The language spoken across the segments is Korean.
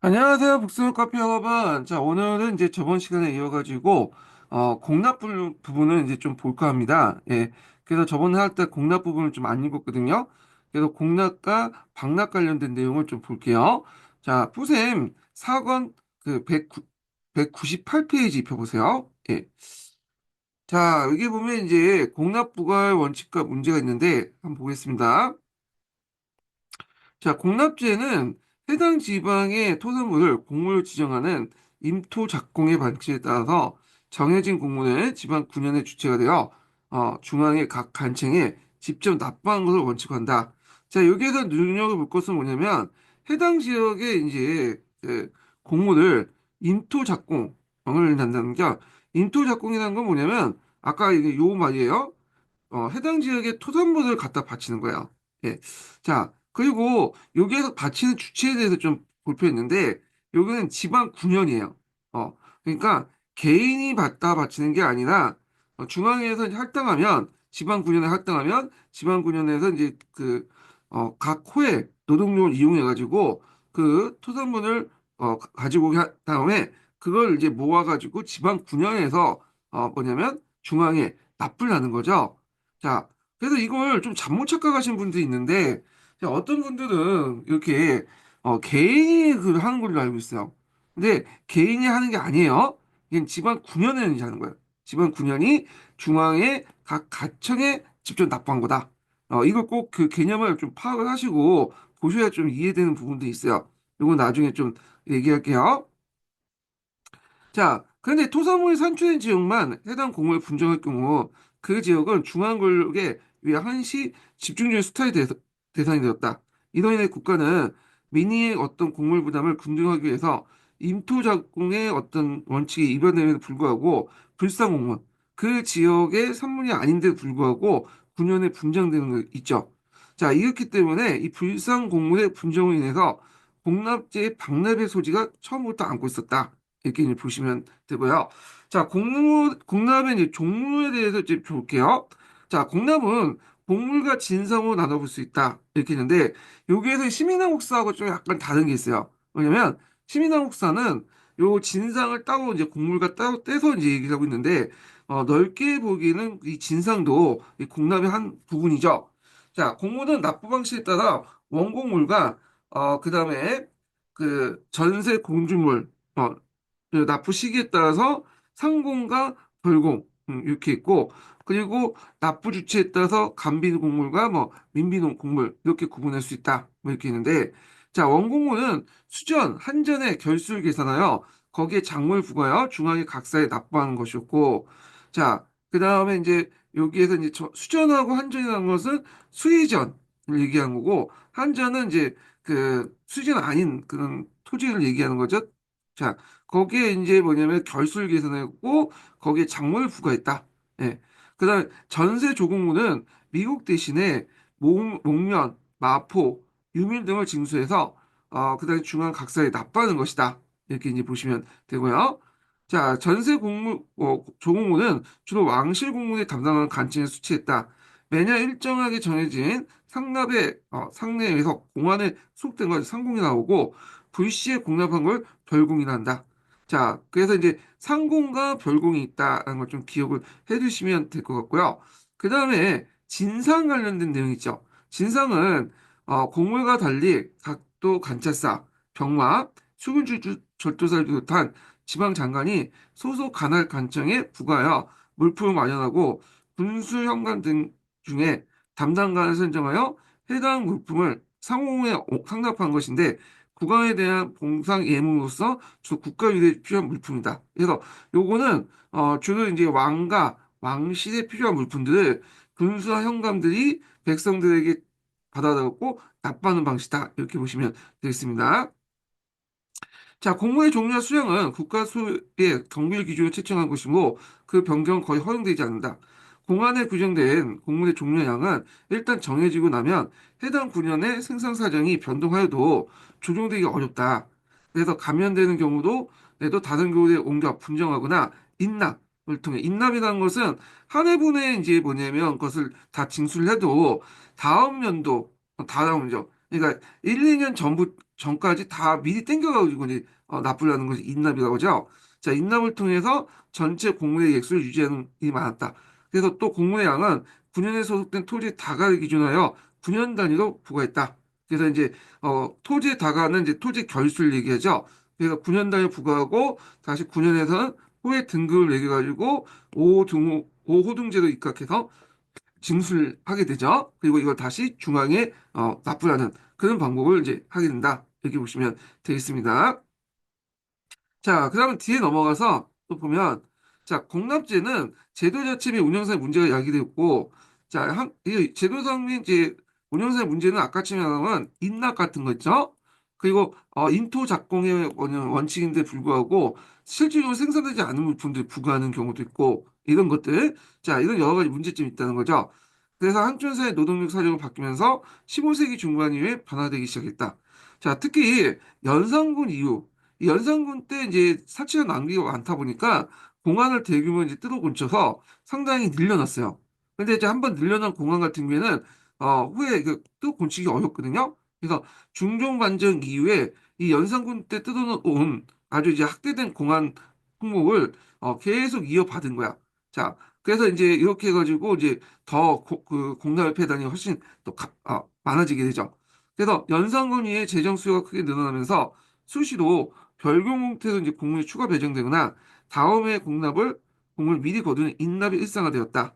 안녕하세요, 북스는 커피 여러분. 자, 오늘은 이제 저번 시간에 이어가지고, 공납 부분을 이제 좀 볼까 합니다. 예. 그래서 저번에 할 때 공납 부분을 좀 안 읽었거든요. 그래서 공납과 방납 관련된 내용을 좀 볼게요. 자, 푸셈 4권 그 198페이지 펴보세요. 예. 자, 여기 보면 이제 공납 부과의 원칙과 문제가 있는데, 한번 보겠습니다. 자, 공납제는 해당 지방의 토산물을 공무로 지정하는 임토 작공의 방식에 따라서 정해진 공무는 지방 군현의 주체가 되어 중앙의 각 간청에 직접 납부하는 것을 원칙으로 한다. 자, 여기에서 눈여겨볼 것은 뭐냐면 해당 지역에 이제 공무를 임토 작공을 한다는 게 임토 작공이라는 건 뭐냐면 아까 이게 요 말이에요. 해당 지역의 토산물을 갖다 바치는 거예요. 예. 자, 그리고 여기에서 바치는 주체에 대해서 좀 볼 필요 있는데, 여기는 지방 군현이에요. 그러니까 개인이 받다 바치는 게 아니라, 중앙에서 이제 할당하면, 지방 군현에 할당하면, 지방 군현에서 이제 각 호의 노동력을 이용해가지고, 그 토산물을, 가지고 오게 한 다음에, 그걸 이제 모아가지고 지방 군현에서, 뭐냐면, 중앙에 납부를 하는 거죠. 자, 그래서 이걸 좀 잘못 착각하시는 분들이 있는데, 자, 어떤 분들은 이렇게, 개인이 하는 걸로 알고 있어요. 근데 개인이 하는 게 아니에요. 이게 지방 군현에 이제 하는 거예요. 지방 군현이 중앙에 각 가청에 직접 납부한 거다. 이걸 꼭 그 개념을 좀 파악을 하시고 보셔야 좀 이해되는 부분도 있어요. 이거 나중에 좀 얘기할게요. 자, 그런데 토사물이 산출된 지역만 해당 공무에 분정할 경우 그 지역은 중앙권력에 의해 한시 집중적인 수탈이 대상이 되었다. 이로 인해 국가는 민의의 어떤 공물 부담을 긍정하기 위해서 임토 작공의 어떤 원칙에 위반됨에도 불구하고 불상 공무원 그 지역의 산물이 아닌데도 불구하고 군연에 분장되는 거 있죠. 자, 이렇기 때문에 이 불상 공무의 분정으로 인해서 공납제의 박납의 소지가 처음부터 안고 있었다. 이렇게 이제 보시면 되고요. 자, 공납의 이제 종류에 대해서 이제 볼게요. 자, 공납은 곡물과 진상으로 나눠볼 수 있다. 이렇게 있는데, 여기에서 시민항목사하고 좀 약간 다른 게 있어요. 왜냐면, 시민항목사는 요 진상을 따로 이제 곡물과 따로 떼서 이제 얘기를 하고 있는데, 넓게 보기에는 이 진상도 이 공납의 한 부분이죠. 자, 곡물은 납부 방식에 따라 원곡물과, 그 다음에 그 전세 공주물, 그 납부 시기에 따라서 상공과 벌공 이렇게 있고 그리고 납부 주체에 따라서 간비공물과 뭐 민비공물 이렇게 구분할 수 있다 뭐 이렇게 있는데 자 원공물은 수전 한전의 결수를 계산하여 거기에 작물 부과하여 중앙에 각사에 납부하는 것이었고 자 그다음에 이제 여기에서 이제 수전하고 한전이라는 것은 수의전을 얘기한 거고 한전은 이제 그 수전 아닌 그런 토지를 얘기하는 거죠. 자 거기에 이제 뭐냐면 결술 계산했고 거기에 작물을 부과했다. 예. 그다음 전세 조공무는 미국 대신에 목면, 마포, 유밀 등을 징수해서 그다음에 중앙 각사에 납부하는 것이다. 이렇게 이제 보시면 되고요. 자, 전세 조공무는 주로 왕실 공무에 담당하는 간증에 수취했다. 매년 일정하게 정해진 상내에서 공안에 속된 걸 상공이 나오고 불시에 공납한 걸 별공이라 한다. 자, 그래서 이제 상공과 별공이 있다는 걸 좀 기억을 해두시면 될 것 같고요. 그 다음에 진상 관련된 내용 있죠. 진상은 곡물과 달리 각도 관찰사, 병마, 수군주 절도사를 비롯한 지방 장관이 소속 관할 관청에 부과하여 물품을 마련하고 군수 현관 등 중에 담당관을 선정하여 해당 물품을 상공에 상납한 것인데 국왕에 대한 봉상 예물로서 주 국가 유대에 필요한 물품이다. 그래서 요거는 주로 이제 왕과 왕실에 필요한 물품들을 군수와 현감들이 백성들에게 받아들고 납부하는 방식이다. 이렇게 보시면 되겠습니다. 자, 공무의 종류와 수량은 국가수의 정비를 기준으로 채정한 것이고 그 변경은 거의 허용되지 않는다. 공안에 규정된 공무의 종류와 양은 일단 정해지고 나면 해당 군연의 생산 사정이 변동하여도 조정되기 어렵다. 그래서 감면되는 경우도 내도 다른 교육에 옮겨 분정하거나 인납을 통해 인납이라는 것은 한 해분의 이제 뭐냐면 그것을 다 징수를 해도 다음 연도 다음 죠 그러니까 1, 2년 전까지 다 미리 땡겨가지고 이제 납부하는 것이 인납이라고 하죠. 자, 인납을 통해서 전체 공물의 액수를 유지하는 일이 많았다. 그래서 또 공물의 양은 9년에 소득된 토지의 다가를 기준하여 9년 단위로 부과했다. 그래서 이제 토지의 다가는 이제 토지 결수를 얘기하죠. 그래서 9년 단위 부과하고 다시 9년에서는 후에 등급을 매겨가지고 5호등제로 입각해서 징수를 하게 되죠. 그리고 이걸 다시 중앙에 납부하는 그런 방법을 이제 하게 된다. 이렇게 보시면 되겠습니다. 자, 그러면 뒤에 넘어가서 또 보면, 자, 공납제는 제도 자체 및 운영상의 문제가 야기되었고, 자, 이 제도상 및 이제 운영상의 문제는 아까 말한 인납 같은 거 있죠? 그리고 인토 작공의 원칙인데 불구하고 실질적으로 생산되지 않은 물품들이 부과하는 경우도 있고 이런 것들, 자, 이런 여러 가지 문제점이 있다는 거죠. 그래서 한촌사의 노동력 사정이 바뀌면서 15세기 중반 이후에 변화되기 시작했다. 자, 특히 연산군 이후 이 연산군 때 이제 사치가 낭비가 많다 보니까 공항을 대규모 이제 뜯어 고쳐서 상당히 늘려놨어요. 근데 이제 한번 늘려난 공항 같은 경우에는 후에 뜯어 고치기 어렵거든요. 그래서 중종 반정 이후에 이 연산군 때 뜯어놓은 아주 이제 확대된 공항 품목을 계속 이어받은 거야. 자, 그래서 이제 이렇게 해가지고 이제 더 그 공납의 폐단이 훨씬 더 많아지게 되죠. 그래서 연산군 이후에 재정 수요가 크게 늘어나면서 수시로 별공 형태로 이제 공물이 추가 배정되거나 다음해 공물 미리 거두는 인납이 일상화되었다.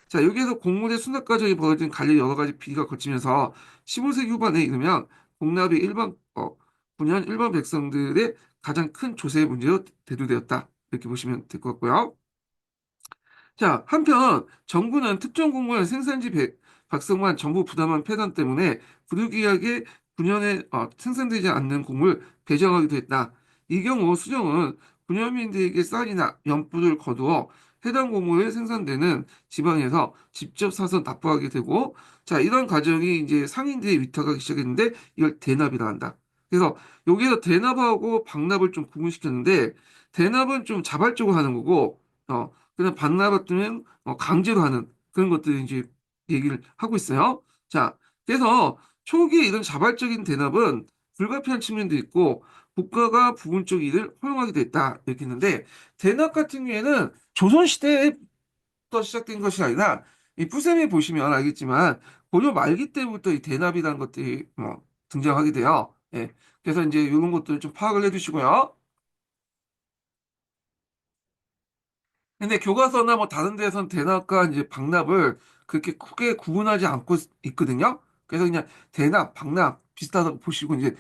자, 여기에서 공물의 수납 과정이 벌어진 관리 여러 가지 비리가 거치면서 15세기 후반에 이르면 공납이 9년 일반 백성들의 가장 큰 조세의 문제로 대두되었다. 이렇게 보시면 될 것 같고요. 자, 한편 정부는 특정 공무원 생산지 박성만 정부 부담한 폐단 때문에 부득이하게 9년에 생산되지 않는 공을 배정하기도 했다. 이 경우 수정은 분여민들에게 쌀이나 연불을 거두어 해당 공무에 생산되는 지방에서 직접 사서 납부하게 되고, 자, 이런 과정이 이제 상인들의 위탁하기 시작했는데 이걸 대납이라 한다. 그래서 여기서 대납하고 방납을 좀 구분시켰는데 대납은 좀 자발적으로 하는 거고, 그냥 반나봤더면 강제로 하는 그런 것들을 이제 얘기를 하고 있어요. 자, 그래서 초기에 이런 자발적인 대납은 불가피한 측면도 있고 국가가 부분적 이익을 허용하게 됐다 이렇게 했는데 대납 같은 경우에는 조선시대부터 시작된 것이 아니라 이 프셈에 보시면 알겠지만 고려 말기 때부터 이 대납이라는 것들이 등장하게 돼요. 예. 그래서 이제 이런 것들을 좀 파악을 해두시고요. 근데 교과서나 뭐 다른 데서는 대납과 이제 박납을 그렇게 크게 구분하지 않고 있거든요. 그래서 그냥 대납, 박납 비슷하다고 보시고 이제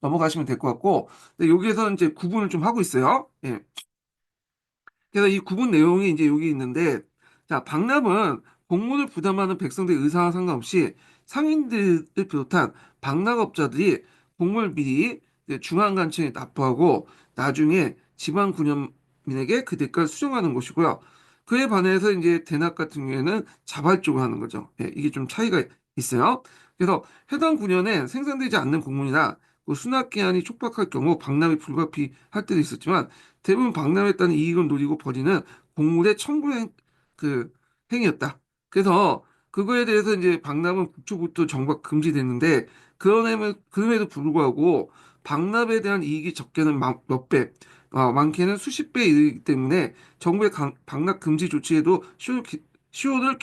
넘어가시면 될 것 같고, 근데 여기에서는 이제 구분을 좀 하고 있어요. 예. 그래서 이 구분 내용이 이제 여기 있는데, 자, 박람은 공무를 부담하는 백성들의 의사와 상관없이 상인들을 비롯한 박락업자들이 공무를 미리 이제 중앙관청에 납부하고 나중에 지방 군현민에게 그 대가를 수령하는 것이고요. 그에 반해서 이제 대납 같은 경우에는 자발적으로 하는 거죠. 예, 이게 좀 차이가 있어요. 그래서 해당 군현에 생산되지 않는 공문이나 그 수납 기한이 촉박할 경우 박람이 불가피할 때도 있었지만 대부분 박람했다는 이익을 노리고 벌이는 공물의 청부행 그 행위였다. 그래서 그거에 대해서 이제 박람은 국초부터 정부가 금지됐는데 그럼에도 불구하고 박람에 대한 이익이 적게는 몇 배, 많게는 수십 배에 이르기 때문에 정부의 박람 금지 조치에도 시효를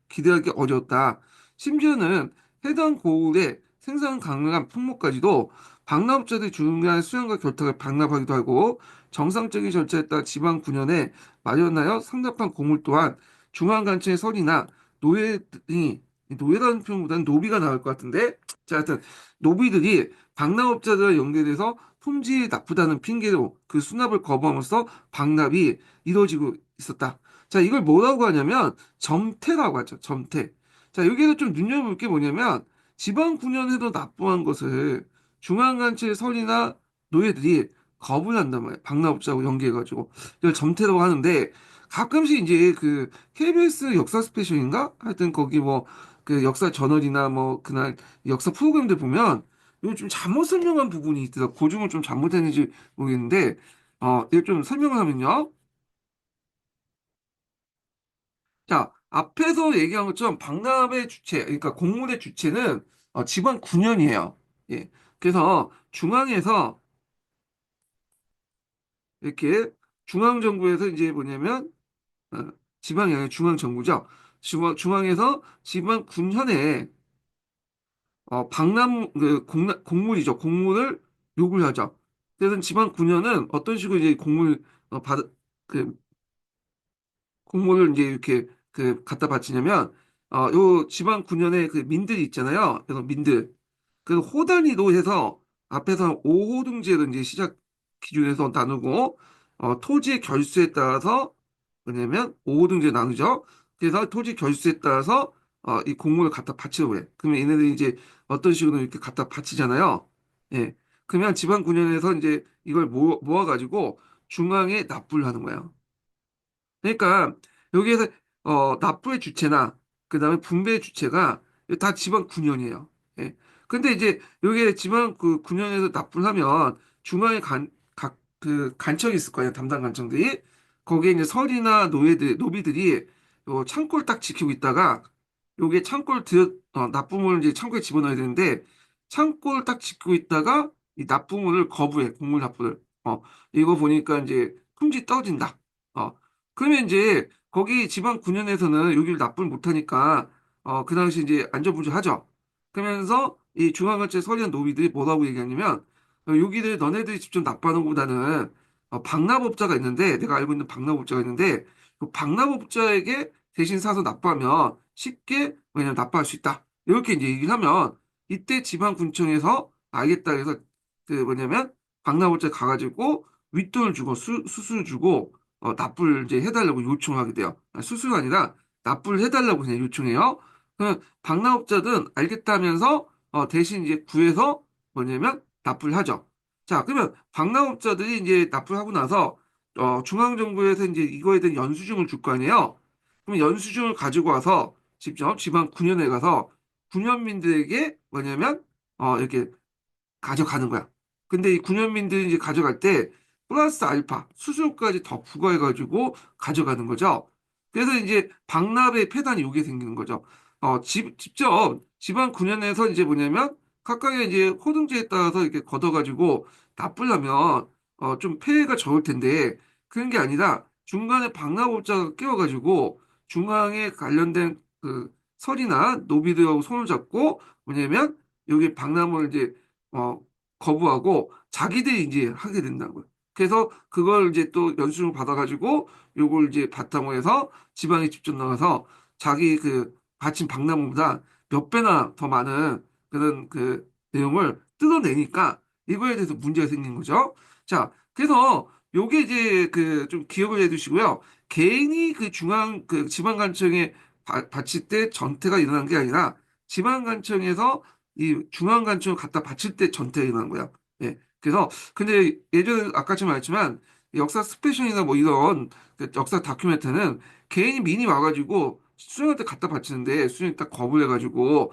기대하기 어려웠다. 심지어는 해당 고울의 생산 가능한 품목까지도 박람업자들이 중간에 수량과 결탁을 박람하기도 하고 정상적인 절차에 따라 지방 군현에 마련하여 상납한 공물 또한 중앙관청의 설이나 노예들이 노예라는 표현보다는 노비가 나올 것 같은데 자 하여튼 노비들이 박람업자들과 연계돼서 품질이 나쁘다는 핑계로 그 수납을 거부함으로써 박납이 이루어지고 있었다. 자 이걸 뭐라고 하냐면 점태라고 하죠. 점태. 자 여기에서 좀 눈여볼 게 뭐냐면 지방 군현에도 납부한 것을 중앙관청의 설이나 노예들이 거부를 한단 말이에요. 박람업자하고 연계해가지고. 이걸 점태라고 하는데, 가끔씩 이제 그 KBS 역사 스페셜인가? 하여튼 거기 뭐 그 역사 저널이나 뭐 그날 역사 프로그램들 보면 이거 좀 잘못 설명한 부분이 있더라. 고증을 좀 잘못했는지 모르겠는데, 이거 좀 설명을 하면요. 자, 앞에서 얘기한 것처럼 박람회 주체, 그러니까 공물의 주체는 지방 9년이에요. 예. 그래서 중앙에서 이렇게 중앙정부에서 이제 뭐냐면 어, 지방이 아니라 중앙정부죠. 중앙에서 지방 군현에 방남 공물이죠. 공물을 요구를 하죠. 그래서 지방 군현은 어떤 식으로 이제 공물 받 그 공물을 이제 이렇게 갖다 바치냐면 요 지방 군현의 그 민들이 있잖아요. 그래서 민들 그 호단위로 해서 앞에서 5호등제로 이제 시작 기준에서 나누고 토지의 결수에 따라서 뭐냐면 5호등제 나누죠. 그래서 토지 결수에 따라서 이 공물을 갖다 바치려고 해. 그러면 얘네들이 이제 어떤 식으로 이렇게 갖다 바치잖아요. 예. 그러면 지방 군현에서 이제 이걸 모아가지고 중앙에 납부를 하는 거예요. 그러니까 여기에서 납부의 주체나 그다음에 분배의 주체가 다 지방 군현이에요. 예. 근데 이제 여기에 지방 그 군현에서 납부를 하면 중앙에 각 그 간청이 있을 거예요. 담당 간청들이 거기에 이제 서리나 노비들이 요 창고를 딱 지키고 있다가 요게 창고를 납부물을 이제 창고에 집어넣어야 되는데 창고를 딱 지키고 있다가 이 납부물을 거부해. 공물 납부를. 이거 보니까 이제 품질 떨어진다. 어, 그러면 이제 거기 지방 군현에서는 여기를 납부를 못하니까 그 당시 이제 안전부조하죠. 그러면서 이 중앙관제 서리한 노비들이 뭐라고 얘기하냐면 여기를 너네들이 직접 납부하는 것보다는 방납업자가 있는데 내가 알고 있는 방납업자가 있는데 그 방납업자에게 대신 사서 납부하면 쉽게 왜냐면 납부할 수 있다. 이렇게 이제 얘기를 하면 이때 지방군청에서 알겠다 그래서 그 뭐냐면 방납업자 가가지고 윗돈을 주고 수수료 주고 납부를 이제 해달라고 요청하게 돼요. 수수가 아니라 납부를 해달라고 그냥 요청해요. 그러면 방랑업자든 알겠다 하면서 대신 이제 구해서 뭐냐면 납부를 하죠. 자, 그러면 방랑업자들이 이제 납부를 하고 나서 중앙정부에서 이제 이거에 대한 연수증을 줄 거 아니에요. 그럼 연수증을 가지고 와서 직접 지방 군현에 가서 군현민들에게 뭐냐면 이렇게 가져가는 거야. 근데 이 군현민들이 이제 가져갈 때 플러스 알파 수수료까지 더 부과해가지고 가져가는 거죠. 그래서 이제 박납의 폐단이 요게 생기는 거죠. 직접 지방 군현에서 이제 뭐냐면 각각의 이제 호등제에 따라서 이렇게 걷어가지고 납부하면 좀 폐해가 적을 텐데 그런 게 아니라 중간에 박납업자가 끼워가지고 중앙에 관련된 그 설이나 노비들하고 손을 잡고 뭐냐면 여기 박람을 이제 어, 거부하고 자기들이 이제 하게 된다고요. 그래서 그걸 이제 또 연수증을 받아가지고 요걸 이제 바탕으로 해서 지방에 직접 나가서 자기 그 바친 박람회보다 몇 배나 더 많은 그런 그 내용을 뜯어내니까 이거에 대해서 문제가 생긴 거죠. 자, 그래서 요게 이제 그 좀 기억을 해두시고요. 개인이 그 중앙 그 지방관청에 바칠 때 전태가 일어난 게 아니라 지방관청에서 이 중앙관청을 갖다 바칠 때 전태가 일어난 거야. 예. 그래서 근데 예전에 아까처럼 말했지만 역사 스페셜이나 뭐 이런 그 역사 다큐멘터는 개인이 민이 와가지고 수령한테 갖다 바치는데 수령이 딱 거부를 해가지고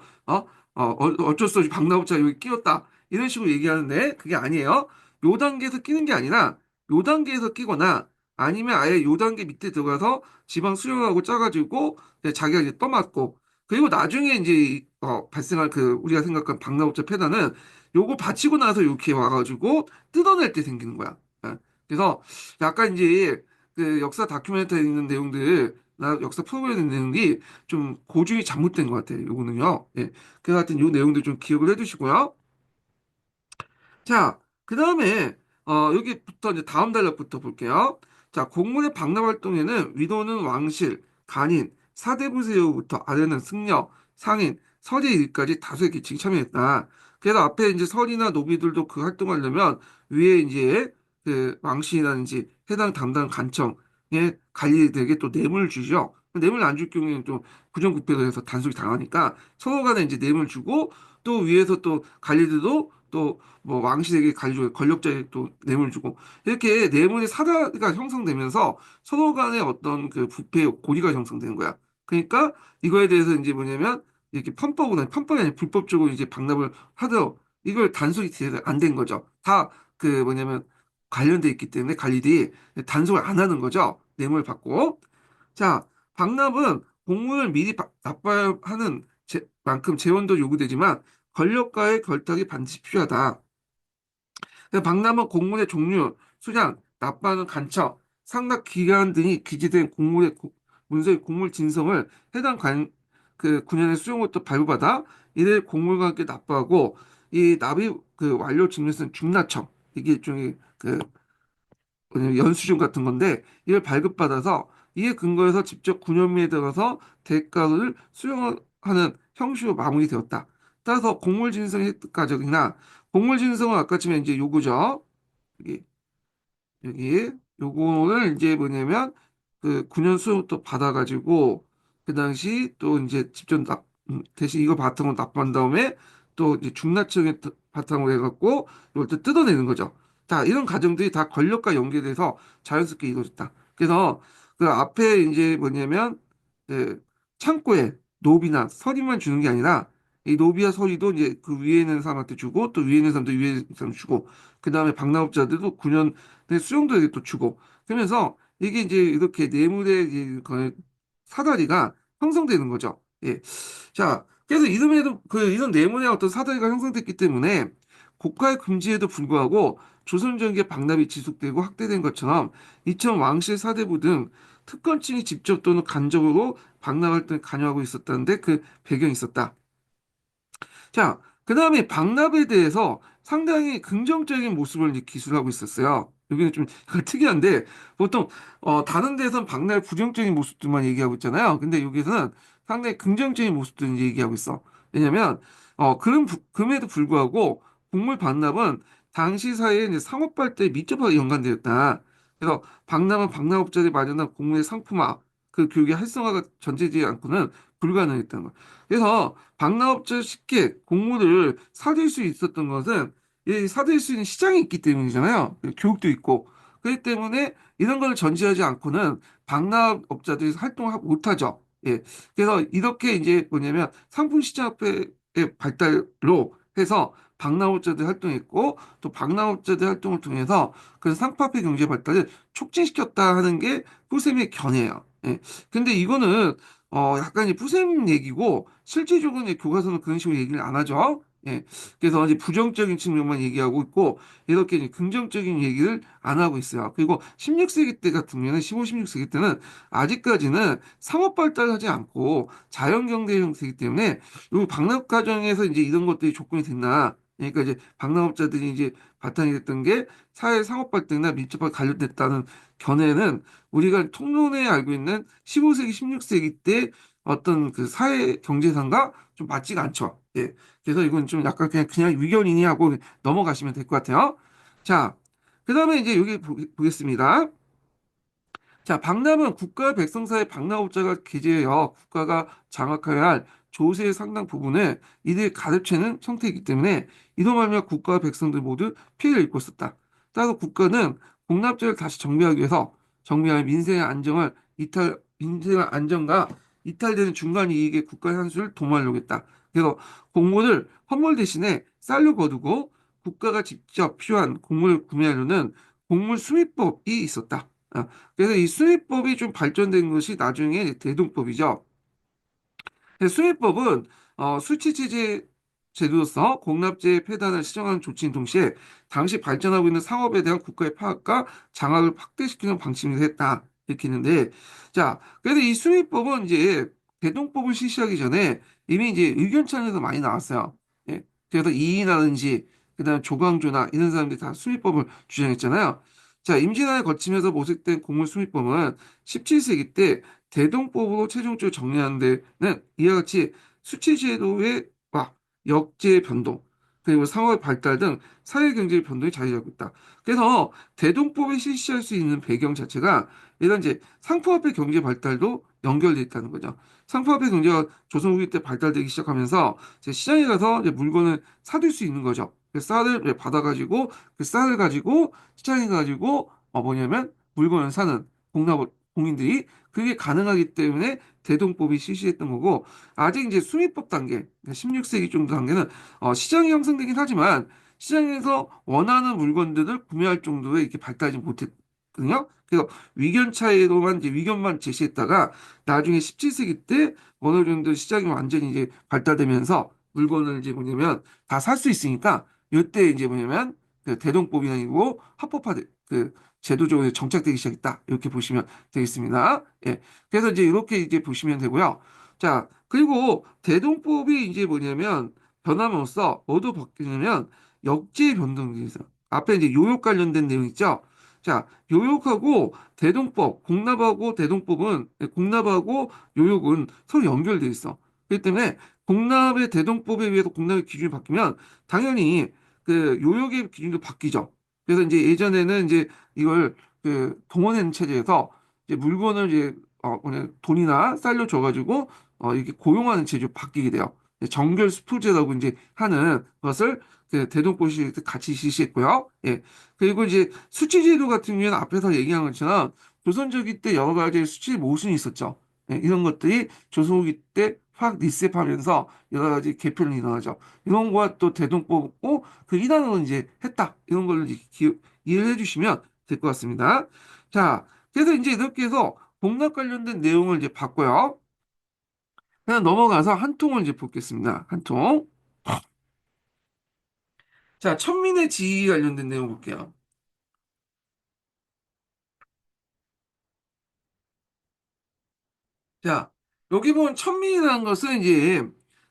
어쩔 수 없이 박나우자 여기 끼웠다 이런 식으로 얘기하는데 그게 아니에요. 요 단계에서 끼는 게 아니라 요 단계에서 끼거나 아니면 아예 요 단계 밑에 들어가서 지방 수령하고 짜가지고 자기가 이제 떠맡고 그리고 나중에 이제 발생할 그 우리가 생각한 박나우자 패단은 요거 바치고 나서 이렇게 와가지고 뜯어낼 때 생기는 거야. 예. 그래서 약간 이제 그 역사 다큐멘터리에 있는 내용들, 나 역사 프로그램에 있는 내용이 좀 고증이 잘못된 것 같아요. 요거는요. 예. 그 같은 요 내용들 좀 기억을 해두시고요. 자, 그 다음에, 여기부터 이제 다음 단락부터 볼게요. 자, 공문의 박람 활동에는 위도는 왕실, 간인, 사대부세요부터 아래는 승려, 상인, 서리 일까지 다수의 계층이 참여했다. 그래서 앞에 이제 서리나 노비들도 그 활동하려면 위에 이제 그 왕실이라든지 해당 담당 간청의 관리들에게 또 뇌물을 주죠. 뇌물 안 줄 경우에는 또 부정부패로 해서 단속이 당하니까 서로 간에 이제 뇌물 주고 또 위에서 또 관리들도 또 뭐 왕실에게 관리주고 권력자에게 또 뇌물 주고 이렇게 뇌물의 사다가 형성되면서 서로 간의 어떤 그 부패 고리가 형성되는 거야. 그러니까 이거에 대해서 이제 뭐냐면 이렇게 편법이 아니라 불법적으로 이제 박람을 하도록 이걸 단속이 안 된 거죠. 다 그 뭐냐면 관련돼 있기 때문에 관리들이 단속을 안 하는 거죠. 뇌물 받고. 자, 박람은 공문을 미리 납부하는 만큼 재원도 요구되지만 권력가의 결탁이 반드시 필요하다. 박람은 공문의 종류, 수량, 납부하는 간첩, 상납 기간 등이 기재된 문서의 공물 진성을 해당 군현의 수용부터 발부받아 이를 공물과 함께 납부하고 이 납입 완료 증명서는 중납청 이게 일종의 연수증 같은 건데 이걸 발급받아서 이에 근거해서 직접 군현미에 들어가서 대가를 수령하는 형식으로 마무리되었다. 따라서 공물진성의 획득 과정이나 공물진성은 아까쯤에 이제 요거죠. 여기 여기 요거를 이제 뭐냐면 9년 수업부터 받아가지고 그 당시 또 이제 직접 대신 이거 바탕으로 납부한 다음에 또 이제 중납청에 바탕으로 해갖고 이걸 또 뜯어내는 거죠. 자, 이런 과정들이 다 권력과 연계돼서 자연스럽게 이루어졌다. 그래서 그 앞에 이제 뭐냐면 그 창고에 노비나 서리만 주는 게 아니라 이 노비와 서리도 이제 그 위에 있는 사람한테 주고 또 위에 있는 사람도 위에 있는 사람 주고 그 다음에 박람업자들도 9년 수용도 또 주고 그러면서 이게 이제 이렇게 뇌물의 사다리가 형성되는 거죠. 예. 자, 그래서 이름에도 이런 뇌물의 어떤 사다리가 형성됐기 때문에 국가의 금지에도 불구하고 조선전기의 박람이 지속되고 확대된 것처럼 이처럼 왕실 사대부 등 특권층이 직접 또는 간접으로 박람 활동에 관여하고 있었다는데 그 배경이 있었다. 자, 그 다음에 박납에 대해서 상당히 긍정적인 모습을 이제 기술하고 있었어요. 여기는 좀 특이한데, 보통, 다른 데선 박납의 부정적인 모습들만 얘기하고 있잖아요. 근데 여기서는 상당히 긍정적인 모습들을 이제 얘기하고 있어. 왜냐면, 금에도 불구하고, 곡물 반납은 당시 사회의 이제 상업 발달에 밀접하게 연관되었다. 그래서 박람은 박람업자들이 마련한 곡물의 상품화, 그 교육의 활성화가 전제되지 않고는 불가능했다는 거예요. 그래서 박람업체 쉽게 곡물을 사들 수 있었던 것은 이 사들 수 있는 시장이 있기 때문이잖아요. 교육도 있고. 그렇기 때문에 이런 걸 전제하지 않고는 박람업자들이 활동을 못하죠. 예. 그래서 이렇게 이제 뭐냐면 상품 시장의 발달로 해서 박람업자들 활동했고 또 박람업자들 활동을 통해서 그 상파화폐 경제 발달을 촉진시켰다 하는 게 후셈의 견해예요. 예. 근데 이거는 약간 이제 뿌셈 얘기고, 실질적으로 이제 교과서는 그런 식으로 얘기를 안 하죠. 예. 그래서 이제 부정적인 측면만 얘기하고 있고, 이렇게 이제 긍정적인 얘기를 안 하고 있어요. 그리고 16세기 때 같은 경우는, 15, 16세기 때는 아직까지는 상업 발달하지 않고 자연경제 형태이기 때문에, 이 박람회 과정에서 이제 이런 것들이 조건이 됐나. 그러니까 이제 박람업자들이 이제 바탕이 됐던 게 사회 상업 발달이나 밀접하게 관련됐다는 견해는 우리가 통론에 알고 있는 15세기, 16세기 때 어떤 그 사회 경제상과 좀 맞지가 않죠. 예. 그래서 이건 좀 약간 그냥 위견이니 하고 넘어가시면 될 것 같아요. 자, 그 다음에 이제 여기 보겠습니다. 자, 박람은 국가 백성 사이 박람업자가 기재하여 국가가 장악해야 할 조세의 상당 부분을 이들 가득채는 형태이기 때문에 이로 말미암아 국가와 백성들 모두 피해를 입고 있었다. 따라서 국가는 공납제를 다시 정비하기 위해서 정비할 민생의 안정과 이탈되는 중간 이익의 국가 현수를 도모하려고 했다. 그래서 공무를 헌물 대신에 쌀로 거두고 국가가 직접 필요한 공물을 구매하려는 공물 수입법이 있었다. 그래서 이 수입법이 좀 발전된 것이 나중에 대동법이죠. 수입법은 수치제재 제도로서 공납제 폐단을 시정하는 조치인 동시에 당시 발전하고 있는 상업에 대한 국가의 파악과 장악을 확대시키는 방침이 했다. 이렇게 있는데, 자, 그래서 이 수입법은 이제 대동법을 실시하기 전에 이미 이제 의견 차원에서 많이 나왔어요. 예. 그래서 이인하든지 그다음 조광조나 이런 사람들이 다 수입법을 주장했잖아요. 자, 임진왜란을 거치면서 모색된 공물 수입법은 17세기 때 대동법으로 최종적으로 정리하는 데는 이와 같이 수치제도의 역제 변동, 그리고 상호의 발달 등 사회경제 변동이 자리 잡고 있다. 그래서 대동법을 실시할 수 있는 배경 자체가 이런 이제 상품화폐 경제 발달도 연결돼 있다는 거죠. 상품화폐 경제가 조선 후기 때 발달되기 시작하면서 이제 시장에 가서 이제 물건을 사들 수 있는 거죠. 그 쌀을 받아가지고 그 쌀을 가지고 시장에 가지고 뭐냐면 물건을 사는 공인들이 그게 가능하기 때문에 대동법이 실시했던 거고 아직 이제 수입법 단계 16세기 정도 단계는 시장이 형성되긴 하지만 시장에서 원하는 물건들을 구매할 정도의 이렇게 발달하지 못했거든요. 그래서 위견 차이로만 이제 위견만 제시했다가 나중에 17세기 때 어느 정도 시장이 완전히 이제 발달되면서 물건을 이제 뭐냐면 다 살 수 있으니까 이때 이제 뭐냐면 그 대동법이 아니고 합법화 그 제도적으로 정착되기 시작했다. 이렇게 보시면 되겠습니다. 예. 그래서 이제 이렇게 이제 보시면 되고요. 자, 그리고 대동법이 이제 뭐냐면 변함으로써 뭐도 바뀌냐면 역지 변동이 있어요. 앞에 이제 요역 관련된 내용 있죠? 자, 요역하고 대동법, 공납하고 대동법은 공납하고 요역은 서로 연결돼 있어. 그렇기 때문에 공납의 대동법에 의해서 공납의 기준이 바뀌면 당연히 그 요역의 기준도 바뀌죠. 그래서 이제 예전에는 이제 이걸 그 동원하는 체제에서 이제 물건을 이제 그냥 돈이나 쌀로 줘가지고 이렇게 고용하는 체제로 바뀌게 돼요. 정결 수표제라고 이제 하는 것을 그 대동법이 같이 실시했고요. 예. 그리고 이제 수치제도 같은 경우에는 앞에서 얘기한 것처럼 조선조기 때 여러 가지 수치 모순이 있었죠. 예, 이런 것들이 조선후기 때 확 리셋하면서 여러 가지 개편이 일어나죠. 이런 거와 또 대동법고 그 이단으로 이제 했다. 이런 걸 이제 이해를 해주시면 될 것 같습니다. 자, 그래서 이제 이렇게 해서 복납 관련된 내용을 이제 봤고요. 그냥 넘어가서 한 통을 이제 보겠습니다. 한 통. 자, 천민의 지위 관련된 내용 볼게요. 자, 여기 보면 천민이라는 것은 이제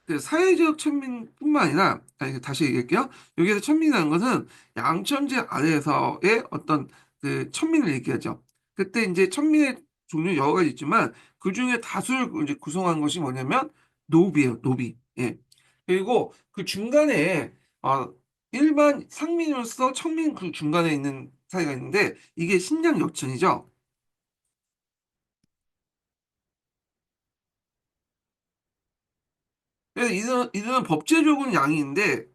그 사회적 천민뿐만 아니라, 아니, 다시 얘기할게요. 여기서 천민이라는 것은 양천제 아래에서의 어떤 그 천민을 얘기하죠. 그때 이제 천민의 종류 여러 가지 있지만 그 중에 다수를 이제 구성한 것이 뭐냐면 노비예요, 노비. 예. 그리고 그 중간에 일반 상민으로서 천민 그 중간에 있는 사이가 있는데 이게 신장 역천이죠. 그래서 이들은 법제적으로는 양인데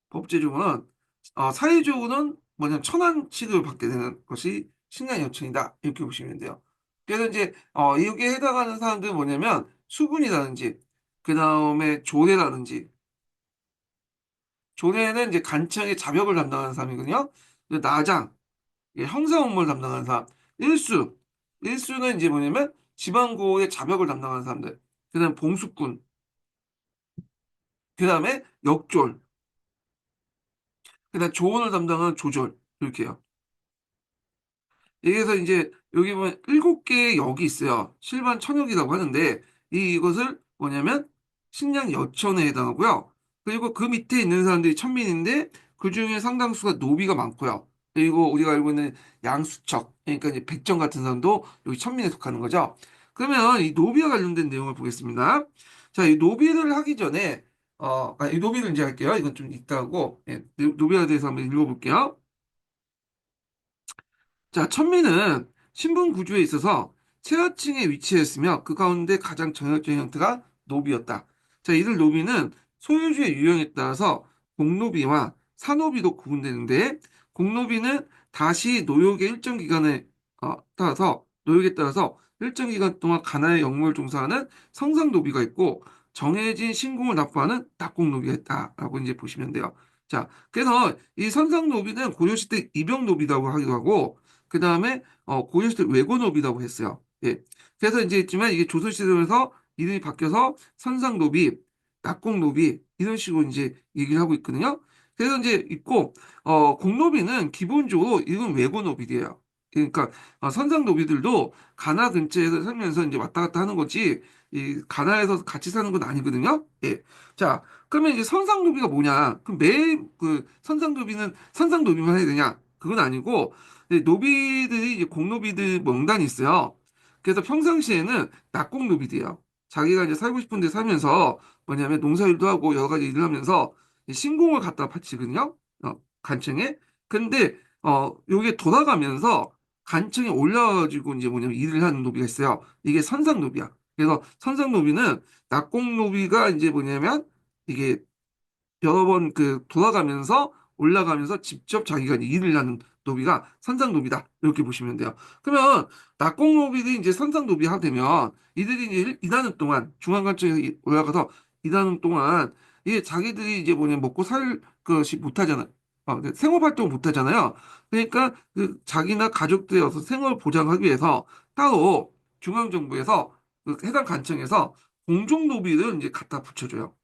법제적으로는 사회적으로는 뭐냐면 천한 취급을 받게 되는 것이 신간 여천이다 이렇게 보시면 돼요. 그래서 이제 여기에 해당하는 사람들은 뭐냐면 수군이라든지 그 다음에 조례라든지 조례는 이제 간청의 자벽을 담당하는 사람이거든요. 그리고 나장 이게 형사 업무를 담당하는 사람, 일수 일수는 이제 뭐냐면 지방고의 자벽을 담당하는 사람들. 그다음 봉수꾼, 그다음에 역졸, 그다음 조언을 담당하는 조졸 이렇게요. 여기서 이제 여기 보면 7개의 역이 있어요. 실반 천역이라고 하는데 이것을 뭐냐면 식량 여천에 해당하고요. 그리고 그 밑에 있는 사람들이 천민인데 그 중에 상당수가 노비가 많고요. 그리고 우리가 알고 있는 양수척, 그러니까 이제 백정 같은 사람도 여기 천민에 속하는 거죠. 그러면 이 노비와 관련된 내용을 보겠습니다. 자, 이 노비를 하기 전에 이 노비를 이제 할게요. 이건 좀 이따 하고 예, 노비에 대해서 한번 읽어볼게요. 자, 천민은 신분 구조에 있어서 최하층에 위치했으며 그 가운데 가장 정형적인 형태가 노비였다. 자, 이들 노비는 소유주의 유형에 따라서 공노비와 사노비도 구분되는데 공노비는 다시 노역의 일정 기간에 따라서 노역에 따라서 일정 기간 동안 가나의 역무를 종사하는 성상노비가 있고 정해진 신공을 납부하는 낙공노비가 있다라고 이제 보시면 돼요. 자, 그래서 이 선상노비는 고려시대 입영노비라고 하기도 하고 그 다음에 고려시대 외고노비라고 했어요. 예. 그래서 이제 있지만 이게 조선시대에서 이름이 바뀌어서 선상노비, 낙공노비 이런 식으로 이제 얘기를 하고 있거든요. 그래서 이제 있고 공노비는 기본적으로 이건 외고노비예요. 그러니까 선상노비들도 가나 근처에서 살면서 이제 왔다 갔다 하는 거지 이 가나에서 같이 사는 건 아니거든요. 예. 자, 그러면 이제 선상노비가 뭐냐? 그럼 매일 그 선상노비는 선상노비만 해야 되냐? 그건 아니고 근데 노비들이 이제 공노비들 명단이 있어요. 그래서 평상시에는 낙공노비들이에요. 자기가 이제 살고 싶은 데 살면서 뭐냐면 농사일도 하고 여러 가지 일을 하면서 신공을 갖다 바치거든요. 간청에. 근데 요게 돌아가면서 간청에 올라가지고 이제 뭐냐면 일을 하는 노비가 있어요. 이게 선상노비야. 그래서 선상노비는 낙공노비가 이제 뭐냐면 이게 여러 번 그 돌아가면서 올라가면서 직접 자기가 이제 일을 하는 노비가 선상노비다. 이렇게 보시면 돼요. 그러면 낙공노비들이 이제 선상노비 하되면 이들이 이제 일하는 동안 중앙관청에서 올라가서 일하는 동안 이게 자기들이 이제 뭐냐 먹고 살 것이 못하잖아요. 생활 활동을 못하잖아요. 그러니까 그 자기나 가족들의 어떤 생활을 보장하기 위해서 따로 중앙정부에서 그 해당 관청에서 공중노비를 이제 갖다 붙여줘요.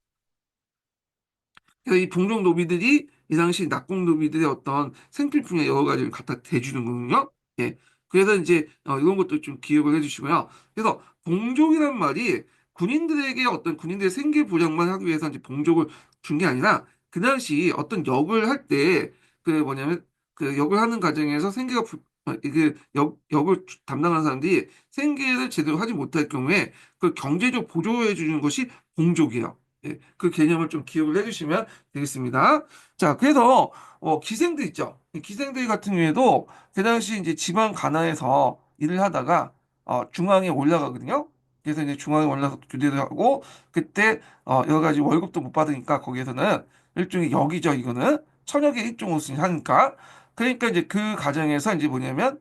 그래서 이 봉종 노비들이 이 당시 낙공 노비들의 어떤 생필품의 여러 가지를 갖다 대주는 거거든요. 예. 그래서 이제 이런 것도 좀 기억을 해주시고요. 그래서 봉족이란 말이 군인들에게 어떤 군인들의 생계 보장만 하기 위해서 이제 봉족을 준 게 아니라 그 당시 어떤 역을 할 때 그 뭐냐면 그 역을 하는 과정에서 이게 역을 담당하는 사람들이 생계를 제대로 하지 못할 경우에 그 경제적 보조해 주는 것이 봉족이에요. 예, 그 개념을 좀 기억을 해주시면 되겠습니다. 자, 그래서 기생들 있죠. 이 기생들 같은 경우에도 그 당시 이제 지방 간하에서 일을 하다가 중앙에 올라가거든요. 그래서 이제 중앙에 올라서 교대를 하고 그때 여러 가지 월급도 못 받으니까 거기에서는 일종의 역이죠. 이거는 천역의 일종으로 하니까 그러니까 이제 그 과정에서 이제 뭐냐면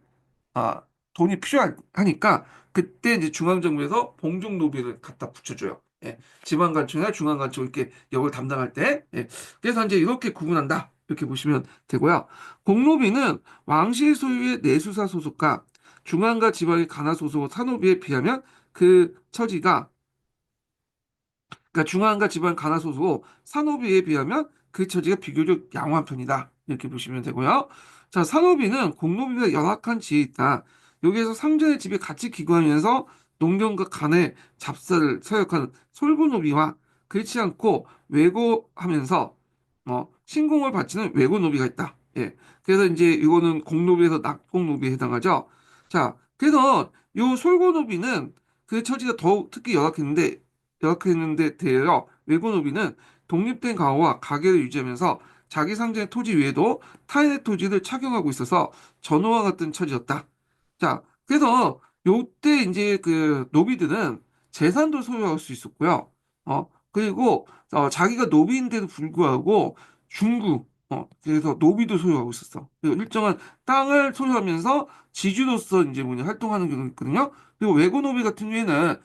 아, 돈이 필요하니까 그때 이제 중앙정부에서 봉중노비를 갖다 붙여줘요. 예. 지방관청이나 중앙관청 이렇게 역을 담당할 때. 예. 그래서 이제 이렇게 구분한다. 이렇게 보시면 되고요. 공노비는 왕실 소유의 내수사 소속과 중앙과 지방의 관할 소속 산노비에 비하면 그 처지가 그러니까 중앙과 지방 가나 소수고 산호비에 비하면 그 처지가 비교적 양호한 편이다. 이렇게 보시면 되고요. 자, 산호비는 공노비가 열악한 지에 있다. 여기에서 상전의 집에 같이 기거하면서 농경과 간의 잡사를 서역한 솔고노비와 그렇지 않고 왜고하면서 신공을 바치는 왜고노비가 있다. 예. 그래서 이제 이거는 공노비에서 낙공노비에 해당하죠. 자, 그래서 요 솔고노비는 그 처지가 더욱 특히 열악했는데 대하여 왜고노비는 독립된 가호와 가계를 유지하면서 자기 상전의 토지 외에도 타인의 토지를 착용하고 있어서 전호와 같은 처지였다. 자, 그래서 요때 이제 그 노비들은 재산도 소유할 수 있었고요. 그리고 자기가 노비인데도 불구하고 중구, 그래서 노비도 소유하고 있었어. 그리고 일정한 땅을 소유하면서 지주로서 이제 뭐냐 활동하는 경우가 있거든요. 그리고 외고 노비 같은 경우에는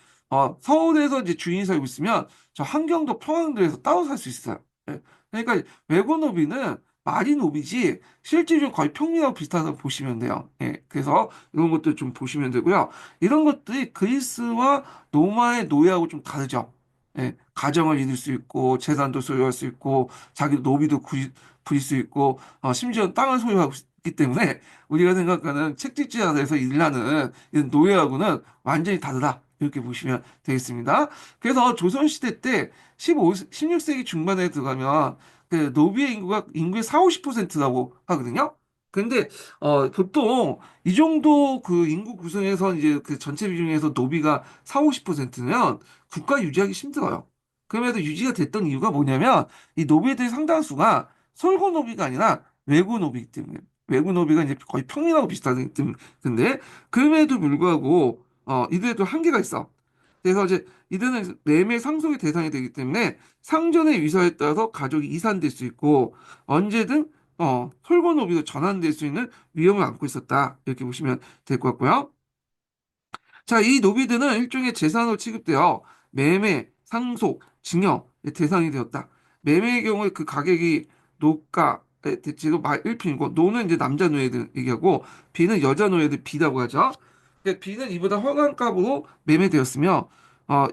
서울에서 이제 주인이 살고 있으면 저 한경도 평안도에서 따로 살 수 있어요. 예. 그러니까 외고 노비는 말이 노비지 실질적으로 거의 평민하고 비슷하다고 보시면 돼요. 예. 그래서 이런 것들 좀 보시면 되고요. 이런 것들이 그리스와 로마의 노예하고 좀 다르죠. 예. 가정을 이룰 수 있고 재산도 소유할 수 있고 자기 노비도 부릴 수 있고 심지어 땅을 소유하고 있기 때문에 우리가 생각하는 책집지에서 일하는 이런 노예하고는 완전히 다르다. 이렇게 보시면 되겠습니다. 그래서 조선시대 때 16세기 중반에 들어가면 그 노비의 인구가 인구의 4, 50%라고 하거든요. 근데 보통 이 정도 그 인구 구성에서 이제 그 전체 비중에서 노비가 4, 50%면 국가 유지하기 힘들어요. 그럼에도 유지가 됐던 이유가 뭐냐면 이 노비들의 상당수가 솔고 노비가 아니라 외고 노비이기 때문에 외고 노비가 이제 거의 평민하고 비슷하기 때문에 그럼에도 불구하고 이들에도 한계가 있어. 그래서 이제 이들은 매매 상속의 대상이 되기 때문에 상전의 위사에 따라서 가족이 이산될 수 있고 언제든 솔고노비로 전환될 수 있는 위험을 안고 있었다. 이렇게 보시면 될 것 같고요. 자, 이 노비들은 일종의 재산으로 취급되어 매매, 상속, 증여의 대상이 되었다. 매매의 경우에 그 가격이 노가의 대체로 말 1品이고 노는 이제 남자 노예들 얘기하고 비는 여자 노예들 비라고 하죠. 비는 이보다 허간값으로 매매되었으며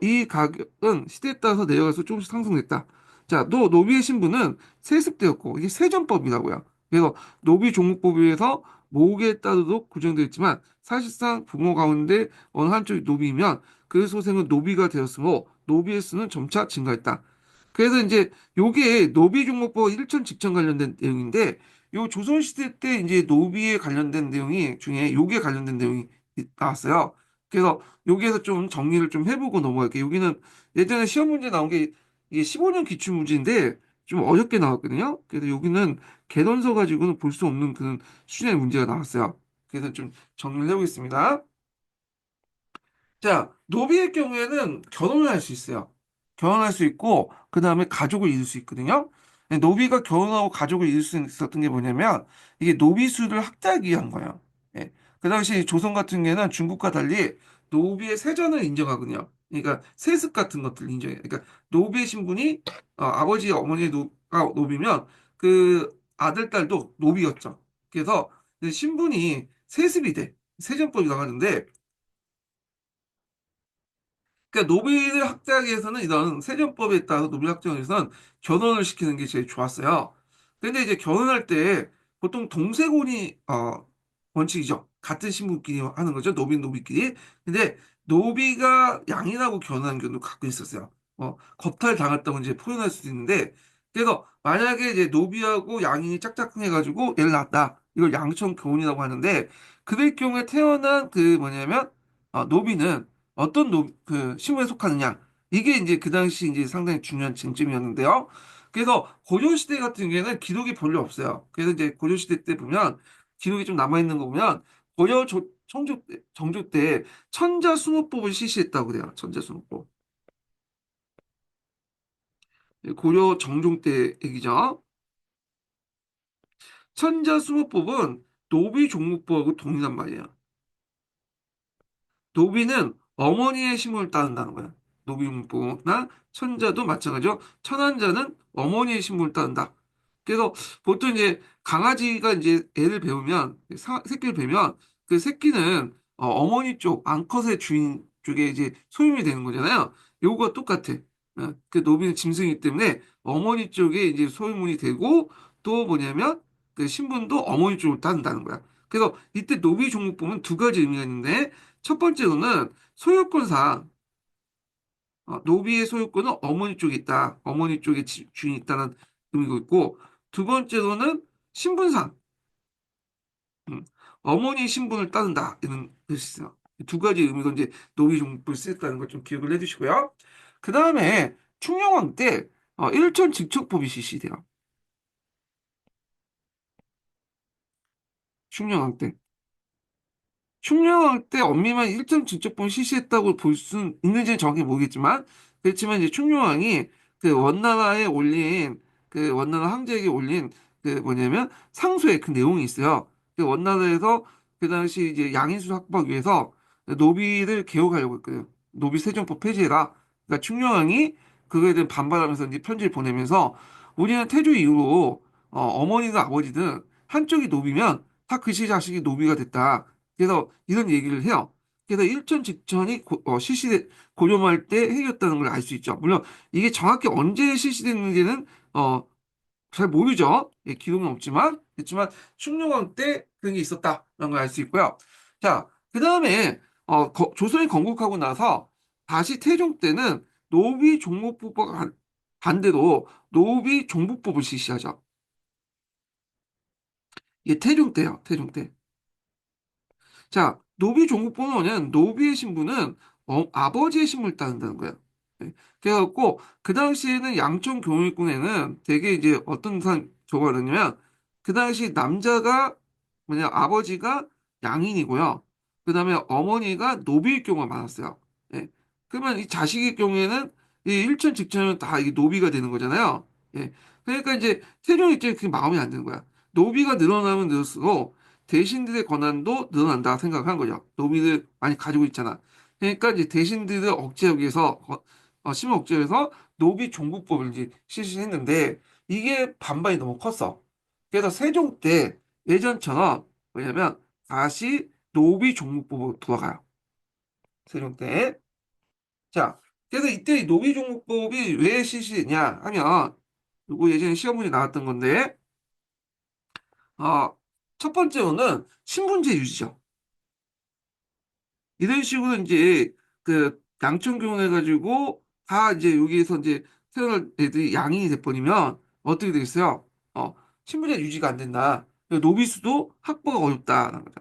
이 가격은 시대에 따라서 내려가서 조금씩 상승됐다. 자, 노비의 신분은 세습되었고 이게 세전법이라고요. 그래서 노비 종목법에서 목에 따르도록 구정되어 있지만 사실상 부모 가운데 어느 한쪽이 노비이면 그 소생은 노비가 되었으므로 노비의 수는 점차 증가했다. 그래서 이제 요게 노비 종목법 일천 직전 관련된 내용인데 요 조선시대 때 이제 노비에 관련된 내용이 중에 요게 관련된 내용이 나왔어요. 그래서 여기에서 좀 정리를 좀 해보고 넘어갈게요. 여기는 예전에 시험 문제 나온 게 이게 15년 기출 문제인데 좀 어렵게 나왔거든요. 그래서 여기는 개론서 가지고는 볼 수 없는 그런 수준의 문제가 나왔어요. 그래서 좀 정리를 해보겠습니다. 자, 노비의 경우에는 결혼을 할 수 있어요. 결혼할 수 있고, 그 다음에 가족을 이룰 수 있거든요. 근데 노비가 결혼하고 가족을 이룰 수 있었던 게 뭐냐면, 이게 노비 수를 확대하기 위한 거예요. 예. 그 당시 조선 같은 경우에는 중국과 달리 노비의 세전을 인정하거든요. 그러니까 세습 같은 것들을 인정해요. 그러니까 노비의 신분이 아버지, 어머니의 노비면 그 아들, 딸도 노비였죠. 그래서 신분이 세습이 돼. 세전법이 나가는데, 그러니까 노비를 학대하기 위해서는 이런 세전법에 따라서 노비를 학대하기 위해서는 결혼을 시키는 게 제일 좋았어요. 근데 이제 결혼할 때 보통 동세곤이 원칙이죠. 같은 신부끼리 하는 거죠. 노비끼리. 근데 노비가 양인하고 결혼하는 경우도 가끔 있었어요. 겁탈 당했다고 이제 표현할 수도 있는데 그래서 만약에 이제 노비하고 양인이 짝짝꿍해가지고 애를 낳았다. 이걸 양천 교혼이라고 하는데 그럴 경우에 태어난 그 뭐냐면 노비는 어떤 그 신분에 속하느냐. 이게 이제 그 당시 이제 상당히 중요한 쟁점이었는데요. 그래서 고려시대 같은 경우에는 기록이 별로 없어요. 그래서 이제 고려시대 때 보면 기록이 좀 남아있는 거 보면 정조 때 천자수노법을 실시했다고 그래요. 천자수노법. 고려 정종 때 얘기죠. 천자수노법은 노비종무법하고 동일한 말이에요. 노비는 어머니의 힘을 따른다는 거야. 노비문보나 천자도 마찬가지죠. 천한자는 어머니의 힘을 따른다. 그래서 보통 이제 강아지가 이제 애를 배우면 새끼를 배우면 그 새끼는 어머니 쪽 암컷의 주인 쪽에 이제 소임이 되는 거잖아요. 요거가 똑같아. 그 노비는 짐승이기 때문에 어머니 쪽에 이제 소유문이 되고 또 뭐냐면 그 신분도 어머니 쪽을 따른다는 거야. 그래서 이때 노비 종목 보면 두 가지 의미가 있는데 첫 번째로는 소유권상 노비의 소유권은 어머니 쪽에 있다. 어머니 쪽에 주인이 있다는 의미가 있고 두 번째로는 신분상 음, 어머니 신분을 따른다 이런 뜻이 있어요. 두 가지 의미가 이제 노비 종목을 쓰였다는 걸 좀 기억을 해두시고요. 그 다음에 충녕왕 때 일천 직척법이 실시돼요. 충녕왕 때. 충녕왕 때 엄밀한 일정 직접본 실시했다고 볼 수 있는지는 정확히 모르겠지만 그렇지만 이제 충녕왕이 그 원나라에 올린 그 원나라 황제에게 올린 그 뭐냐면 상소의 그 내용이 있어요. 그 원나라에서 그 당시 이제 양인수 확보하기 위해서 노비를 개혁하려고 했거든요. 노비 세정법 폐지해라. 그러니까 충녕왕이 그거에 대해 반발하면서 이제 편지를 보내면서 우리는 태조 이후로 어머니든 아버지든 한쪽이 노비면 다 그 시 자식이 노비가 됐다. 그래서 이런 얘기를 해요. 그래서 일전 직전이 고려말 때 해였다는 걸 알 수 있죠. 물론 이게 정확히 언제 실시됐는지는 잘 모르죠. 예, 기록은 없지만 그렇지만 충녕왕 때 그런 게 있었다라는 걸 알 수 있고요. 자, 그 다음에 조선이 건국하고 나서 다시 태종 때는 노비 종목법과 반대로 노비 종부법을 실시하죠. 이게 태종 때요. 태종 때. 자, 노비 종국번호는 노비의 신분은 아버지의 신분을 따른다는 거예요. 네. 그래갖고 그 당시에는 양천 교육군에는 되게 이제 어떤 상 조가 그러냐면 그 당시 남자가 뭐냐 아버지가 양인이고요. 그 다음에 어머니가 노비일 경우가 많았어요. 예. 그러면 이 자식의 경우에는 이 일천 직전은 다 이게 노비가 되는 거잖아요. 예. 그러니까 이제 태종 입장에 그게 마음에 안 드는 거야. 노비가 늘어나면 늘수록 대신들의 권한도 늘어난다 생각한 거죠. 노비들 많이 가지고 있잖아. 그러니까 이제 대신들을 억제하기 위해서 심을 억제해서 노비 종부법을 이제 실시했는데 이게 반발이 너무 컸어. 그래서 세종 때 예전처럼 뭐냐면 다시 노비 종부법으로 돌아가요. 세종 때. 자, 그래서 이때 이 노비 종부법이 왜 실시했냐 하면 이거 예전에 시험 문제 나왔던 건데 첫 번째로는 신분제 유지죠. 이런 식으로 이제 그 양천 교환해가지고 다 이제 여기에서 이제 태어날 애들이 양인이 돼버리면 어떻게 되겠어요? 신분제 유지가 안 된다. 노비수도 확보가 어렵다는 거죠.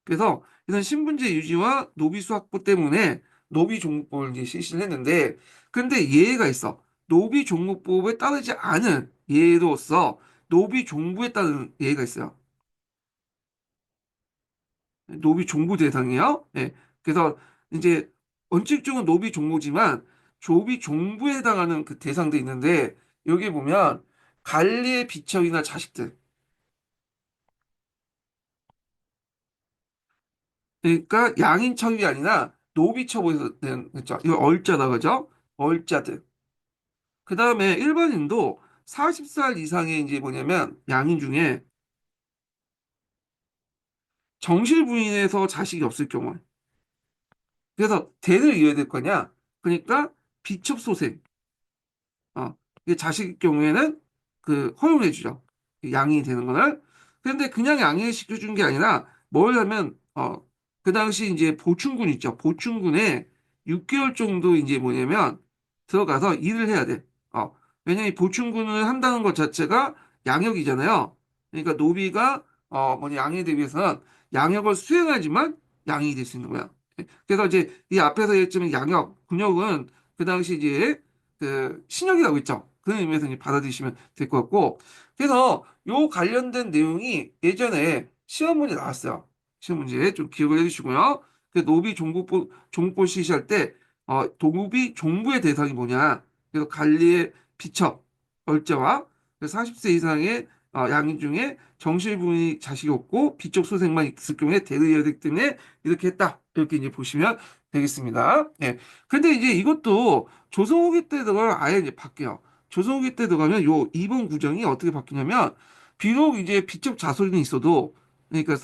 그래서 이런 신분제 유지와 노비수 확보 때문에 노비 종목법을 이제 실시를 했는데 근데 예외가 있어. 노비 종목법에 따르지 않은 예로서 노비 종부에 따른 예외가 있어요. 노비 종부 대상이요. 예. 그래서 이제 원칙적으로 노비 종부지만 조비 종부에 해당하는 그 대상도 있는데 여기 보면 관리의 비척이나 자식들. 그러니까 양인 첩이 아니라 노비 첩에서 되는 거죠. 이거 얼자다 그죠? 얼자들. 그 다음에 일반인도 40살 이상의 이제 뭐냐면 양인 중에 정실 부인에서 자식이 없을 경우. 그래서 대를 이어야 될 거냐? 그러니까 비첩소생. 이게 자식 경우에는 허용해 주죠. 양이 되는 거를. 그런데 그냥 양을 시켜준 게 아니라 뭘 하면 그 당시 이제 보충군 있죠. 보충군에 6개월 정도 이제 뭐냐면 들어가서 일을 해야 돼. 왜냐면 이 보충군을 한다는 것 자체가 양역이잖아요. 그러니까 노비가 양에 대비해서는 양역을 수행하지만 양이 될 수 있는 거야. 그래서 이제 이 앞에서 얘기했지만 양역, 군역은 그 당시 이제 신역이라고 있죠. 그런 의미에서 이제 받아들이시면 될 것 같고. 그래서 요 관련된 내용이 예전에 시험 문제 나왔어요. 시험 문제 좀 기억을 해주시고요. 노비 종부보 시시할 때, 노비 종부의 대상이 뭐냐. 그래서 관리의 비첩, 얼자와 40세 이상의 양인 중에 정실분이 자식이 없고 비쪽 소생만 있을 경우에 대의해야 되기 때문에 이렇게 했다. 이렇게 이제 보시면 되겠습니다. 예. 근데 이제 이것도 조선 후기 때 들어가면 아예 이제 바뀌어요. 조선 후기 때 들어가면 요 2번 구정이 어떻게 바뀌냐면 비록 이제 비첩 자손이 있어도 그러니까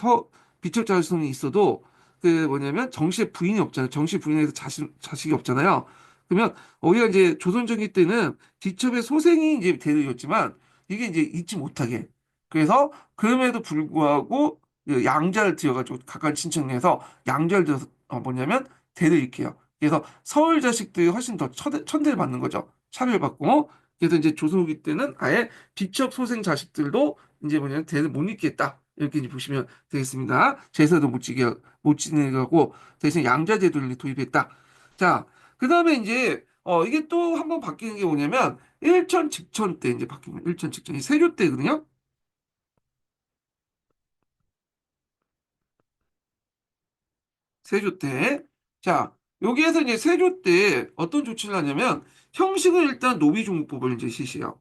비첩 자손이 있어도 뭐냐면 정씨의 부인이 없잖아요. 정씨 부인에서 자식이 없잖아요. 그러면 우리가 이제 조선전기 때는 비첩의 소생이 이제 대리였지만 이게 이제 잊지 못하게 그래서 그럼에도 불구하고 양자를 지어가지고 각각 친척내에서 양자를 들어서 뭐냐면 대를 일으켜요. 그래서 서울 자식들이 훨씬 더 천대를 받는 거죠. 차별받고. 그래서 이제 조선 후기 때는 아예 비첩 소생 자식들도 이제 뭐냐면 대를 못 잇겠다. 이렇게 이제 보시면 되겠습니다. 제사도 못 지내고 대신 양자 제도를 도입했다. 자, 그 다음에 이제 이게 또 한 번 바뀌는 게 뭐냐면 일천 직천 때 이제 바뀐 거예요. 일천 직천이 세조 때거든요. 세조 때. 자, 여기에서 이제 세조 때 어떤 조치를 하냐면 형식은 일단 노비종국법을 이제 실시해요.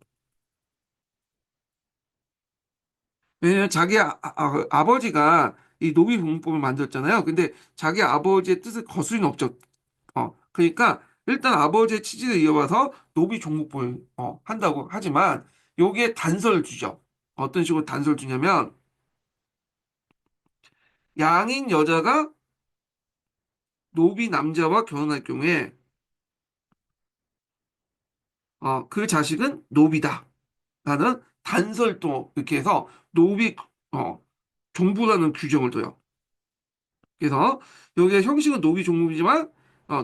왜냐면 자기 버지가이 노비종국법을 만들었잖아요. 근데 자기 아버지의 뜻을 거스린 없죠. 그러니까 일단 아버지의 취지를 이어와서 노비종국법을 한다고 하지만 여기에 단서를 주죠. 어떤 식으로 단서를 주냐면 양인 여자가 노비 남자와 결혼할 경우에 그 자식은 노비다. 라는 단서를 또 이렇게 해서 노비 종부라는 규정을 둬요. 그래서 여기에 형식은 노비 종부이지만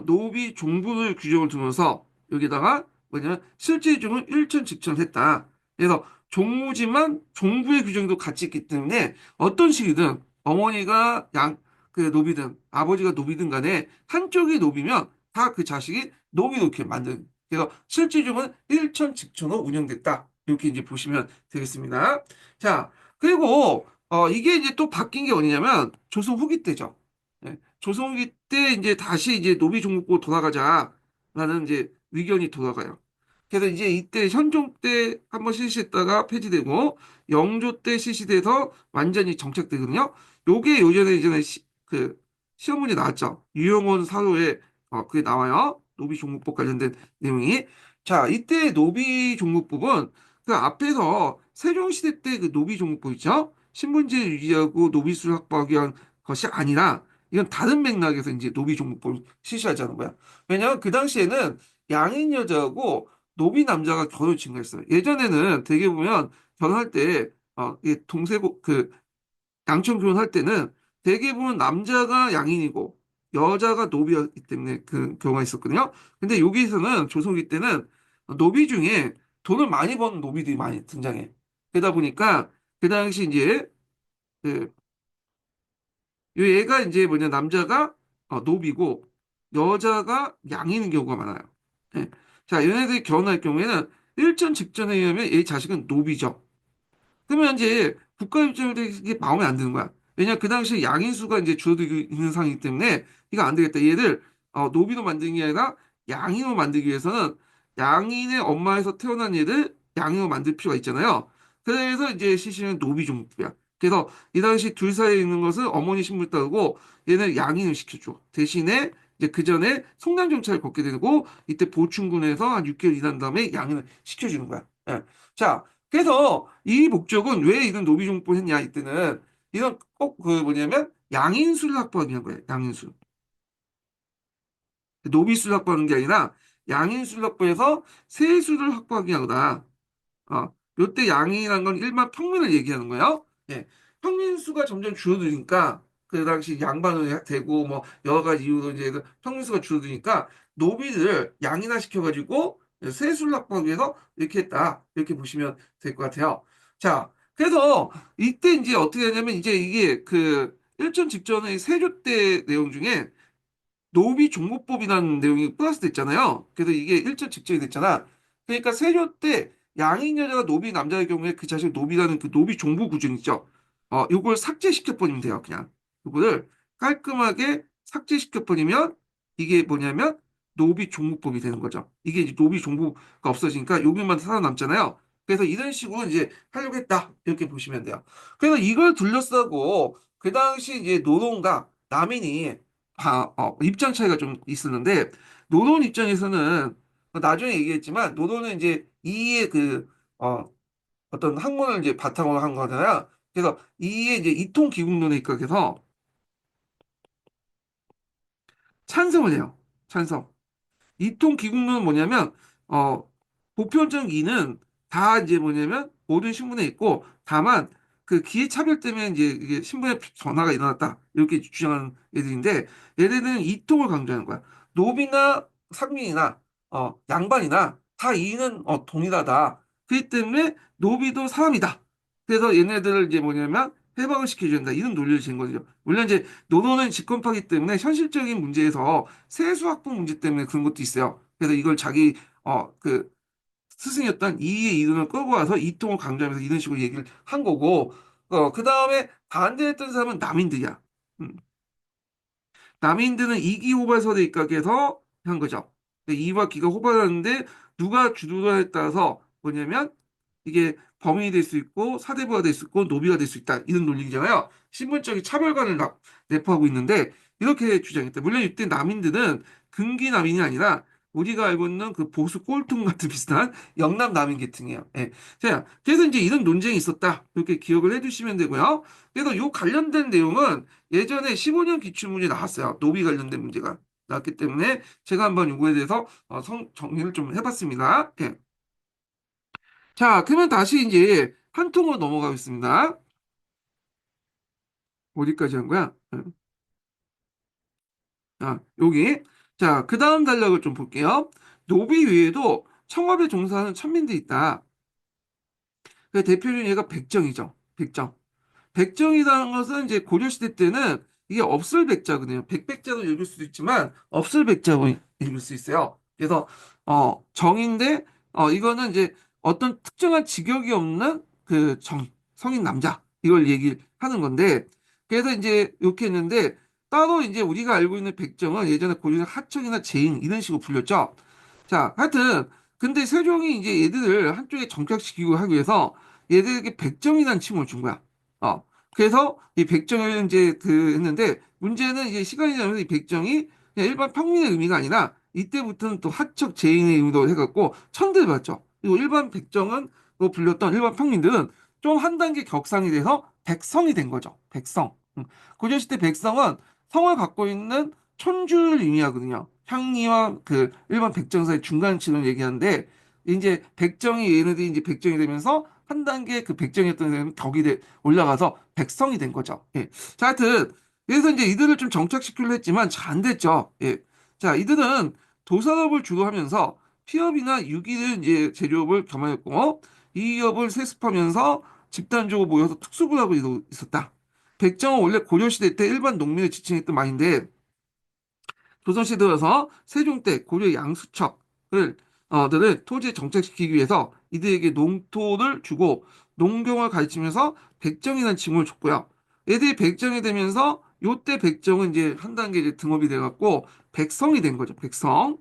노비 종부를 규정을 두면서 여기다가 뭐냐면 실제 종은 일천직천했다. 그래서 종무지만 종부의 규정도 같이 있기 때문에 어떤 식이든 어머니가 노비든 아버지가 노비든 간에 한쪽이 노비면 다 그 자식이 노비로 이렇게 만든. 그래서 실제 종은 일천직천으로 운영됐다. 이렇게 이제 보시면 되겠습니다. 자, 그리고 이게 이제 또 바뀐 게 어디냐면 조선 후기 때죠. 조선 후기 때 이제 다시 이제 노비 종국으로 돌아가자라는 이제 의견이 돌아가요. 그래서 이제 이때 현종 때 한번 실시했다가 폐지되고 영조 때 실시돼서 완전히 정착되거든요. 요게 예전에 시험 문제 나왔죠. 유영원 사료에 그게 나와요. 노비 종국법 관련된 내용이. 자, 이때 노비 종국법은 그 앞에서 세종시대 때 그 노비 종국법 있죠? 신분제 유지하고 노비수를 확보하기 위한 것이 아니라 이건 다른 맥락에서 이제 노비 종국법을 실시하자는 거야. 왜냐하면 그 당시에는 양인 여자하고 노비 남자가 결혼을 증가했어요. 예전에는 되게 보면 결혼할 때 이 동세고 양촌 결혼할 때는 대개 보면 남자가 양인이고 여자가 노비였기 때문에 그 경우가 있었거든요. 근데 여기서는 조선기 때는 노비 중에 돈을 많이 버는 노비들이 많이 등장해. 그러다 보니까 그 당시 이제 그 요 얘가 이제 뭐냐 남자가 노비고 여자가 양인 경우가 많아요. 예. 자, 얘네들이 결혼할 경우에는 일전 직전에 의하면 얘 자식은 노비죠. 그러면 이제 국가 입장에서 이게 마음에 안 드는 거야. 왜냐 그 당시에 양인수가 이제 줄어들고 있는 상황이기 때문에 이거 안 되겠다. 얘들 노비로 만드는 게 아니라 양인으로 만들기 위해서는 양인의 엄마에서 태어난 얘들 양인으로 만들 필요가 있잖아요. 그래서 이제 시신은 노비 종부야. 그래서 이 당시 둘 사이에 있는 것을 어머니 신분 따르고 얘는 양인을 시켜줘. 대신에 이제 그 전에 송량 정차를 걷게 되고 이때 보충군에서 한 6개월 일한 다음에 양인을 시켜주는 거야. 예. 자, 그래서 이 목적은 왜 이런 노비종법을 했냐 이때는 이건 꼭 뭐냐면 양인수를 확보하기 위한 거예요. 양인수. 노비수를 확보하는 게 아니라 양인수를 확보해서 세수를 확보하기 하다. 요때 양이라는 건 일반 평민을 얘기하는 거예요. 예. 평민 수가 점점 줄어드니까 그 당시 양반이 되고 뭐 여러 가지 이유로 이제 그 평민 수가 줄어드니까 노비를 양이나 시켜가지고 세수를 확보하기 위해서 이렇게 했다. 이렇게 보시면 될 것 같아요. 자, 그래서 이때 이제 어떻게 하냐면 이제 이게 그 일전 직전의 세조 때 내용 중에 노비 종목법이라는 내용이 플러스돼 있잖아요. 그래서 이게 일전 직전이 됐잖아. 그러니까 세조 때 양인 여자가 노비 남자의 경우에 그 자식 노비라는 그 노비 종부 구준 있죠. 요걸 삭제시켜 버리면 돼요. 그냥 요거를 깔끔하게 삭제시켜 버리면 이게 뭐냐면 노비 종목법이 되는 거죠. 이게 이제 노비 종부가 없어지니까 여기만 살아남잖아요. 그래서 이런 식으로 이제 하려고 했다. 이렇게 보시면 돼요. 그래서 이걸 둘러싸고 그 당시 이제 노동과 남인이 입장 차이가 좀 있었는데, 노론 입장에서는, 나중에 얘기했지만, 노론은 이제 이의 어떤 학문을 이제 바탕으로 한 거잖아요. 그래서 이의 이제 이통기국론에 입각해서 찬성을 해요. 찬성. 이통 기국론은 뭐냐면 보편적 이는 다 이제 뭐냐면 모든 신분에 있고 다만 그 기회 차별 때문에 이제 이게 신분의 변화가 일어났다 이렇게 주장하는 애들인데 얘네들은 이통을 강조하는 거야. 노비나 상민이나 양반이나 다 이는 동일하다. 그렇기 때문에 노비도 사람이다. 그래서 얘네들을 이제 뭐냐면 해방을 시켜줘야 된다. 이런 논리를 지은 거죠. 물론 이제 노노는 집권파기 때문에 현실적인 문제에서 세수 확보 문제 때문에 그런 것도 있어요. 그래서 이걸 자기 그 스승이었던 이의 이론을 끌고 와서 이통을 강조하면서 이런 식으로 얘기를 한 거고 그 다음에 반대했던 사람은 남인들이야. 음. 남인들은 이기 호발설에 입각해서 한 거죠. 이와 기가 호발하는데 누가 주도하에 따라서 뭐냐면 이게 범인이 될 수 있고 사대부가 될 수 있고 노비가 될 수 있다 이런 논리잖아요. 신분적인 차별관을 내포하고 있는데 이렇게 주장했다. 물론 이때 남인들은 근기 남인이 아니라 우리가 알고 있는 그 보수 꼴통 같은 비슷한 영남 남인 계층이에요. 예. 자, 그래서 이제 이런 논쟁이 있었다. 이렇게 기억을 해두시면 되고요. 그래서 요 관련된 내용은 예전에 15년 기출문제 나왔어요. 노비 관련된 문제가 나왔기 때문에 제가 한번 요거에 대해서 정리를 좀 해봤습니다. 예. 자, 그러면 다시 이제 한 통으로 넘어가겠습니다. 어디까지 한 거야? 여기. 자, 그 다음 단락을 좀 볼게요. 노비 외에도 청업에 종사하는 천민들이 있다. 그 대표적인 예가 백정이죠. 백정. 백정이라는 것은 이제 고려시대 때는 이게 업술백자거든요. 백백자로 읽을 수도 있지만 업술백자로 읽을 수 있어요. 그래서 정인데 이거는 이제 어떤 특정한 직역이 없는 그 성인 남자 이걸 얘기하는 건데 그래서 이제 이렇게 했는데 따로 이제 우리가 알고 있는 백정은 예전에 고려의 하청이나 제인 이런 식으로 불렸죠. 자, 하여튼 근데 세종이 이제 얘들을 한쪽에 정착시키고 하기 위해서 얘들에게 백정이라는 칭호를 준 거야. 그래서 이 백정을 이제 했는데 문제는 이제 시간이 지나면서 이 백정이 그냥 일반 평민의 의미가 아니라 이때부터는 또 하척 제인의 의미도 해갖고 천대를 받죠. 그리고 일반 백정은 또 불렸던 일반 평민들은 좀 한 단계 격상이 돼서 백성이 된 거죠. 백성. 고려시대 백성은 성을 갖고 있는 촌주를 의미하거든요. 향리와 그 일반 백정 사이 중간층을 얘기하는데 이제 백정이 얘네들이 이제 백정이 되면서 한 단계 그 백정이었던 사람은 올라가서 백성이 된 거죠. 예. 자, 하여튼 그래서 이제 이들을 좀 정착시키려 했지만 잘 안 됐죠. 예. 자, 이들은 도산업을 주로 하면서 피업이나 유기를 이제 제조업을 겸하였고 이 업을 세습하면서 집단적으로 모여서 특수부를 하고 있었다. 백정은 원래 고려시대 때 일반 농민을 지칭했던 말인데 조선시대 들어서 세종 때 고려 양수척을 들을 토지에 정착시키기 위해서 이들에게 농토를 주고 농경을 가르치면서 백정이라는 칭호를 줬고요. 애들이 백정이 되면서 요때 백정은 이제 한 단계 이제 등업이 돼갖고 백성이 된 거죠. 백성.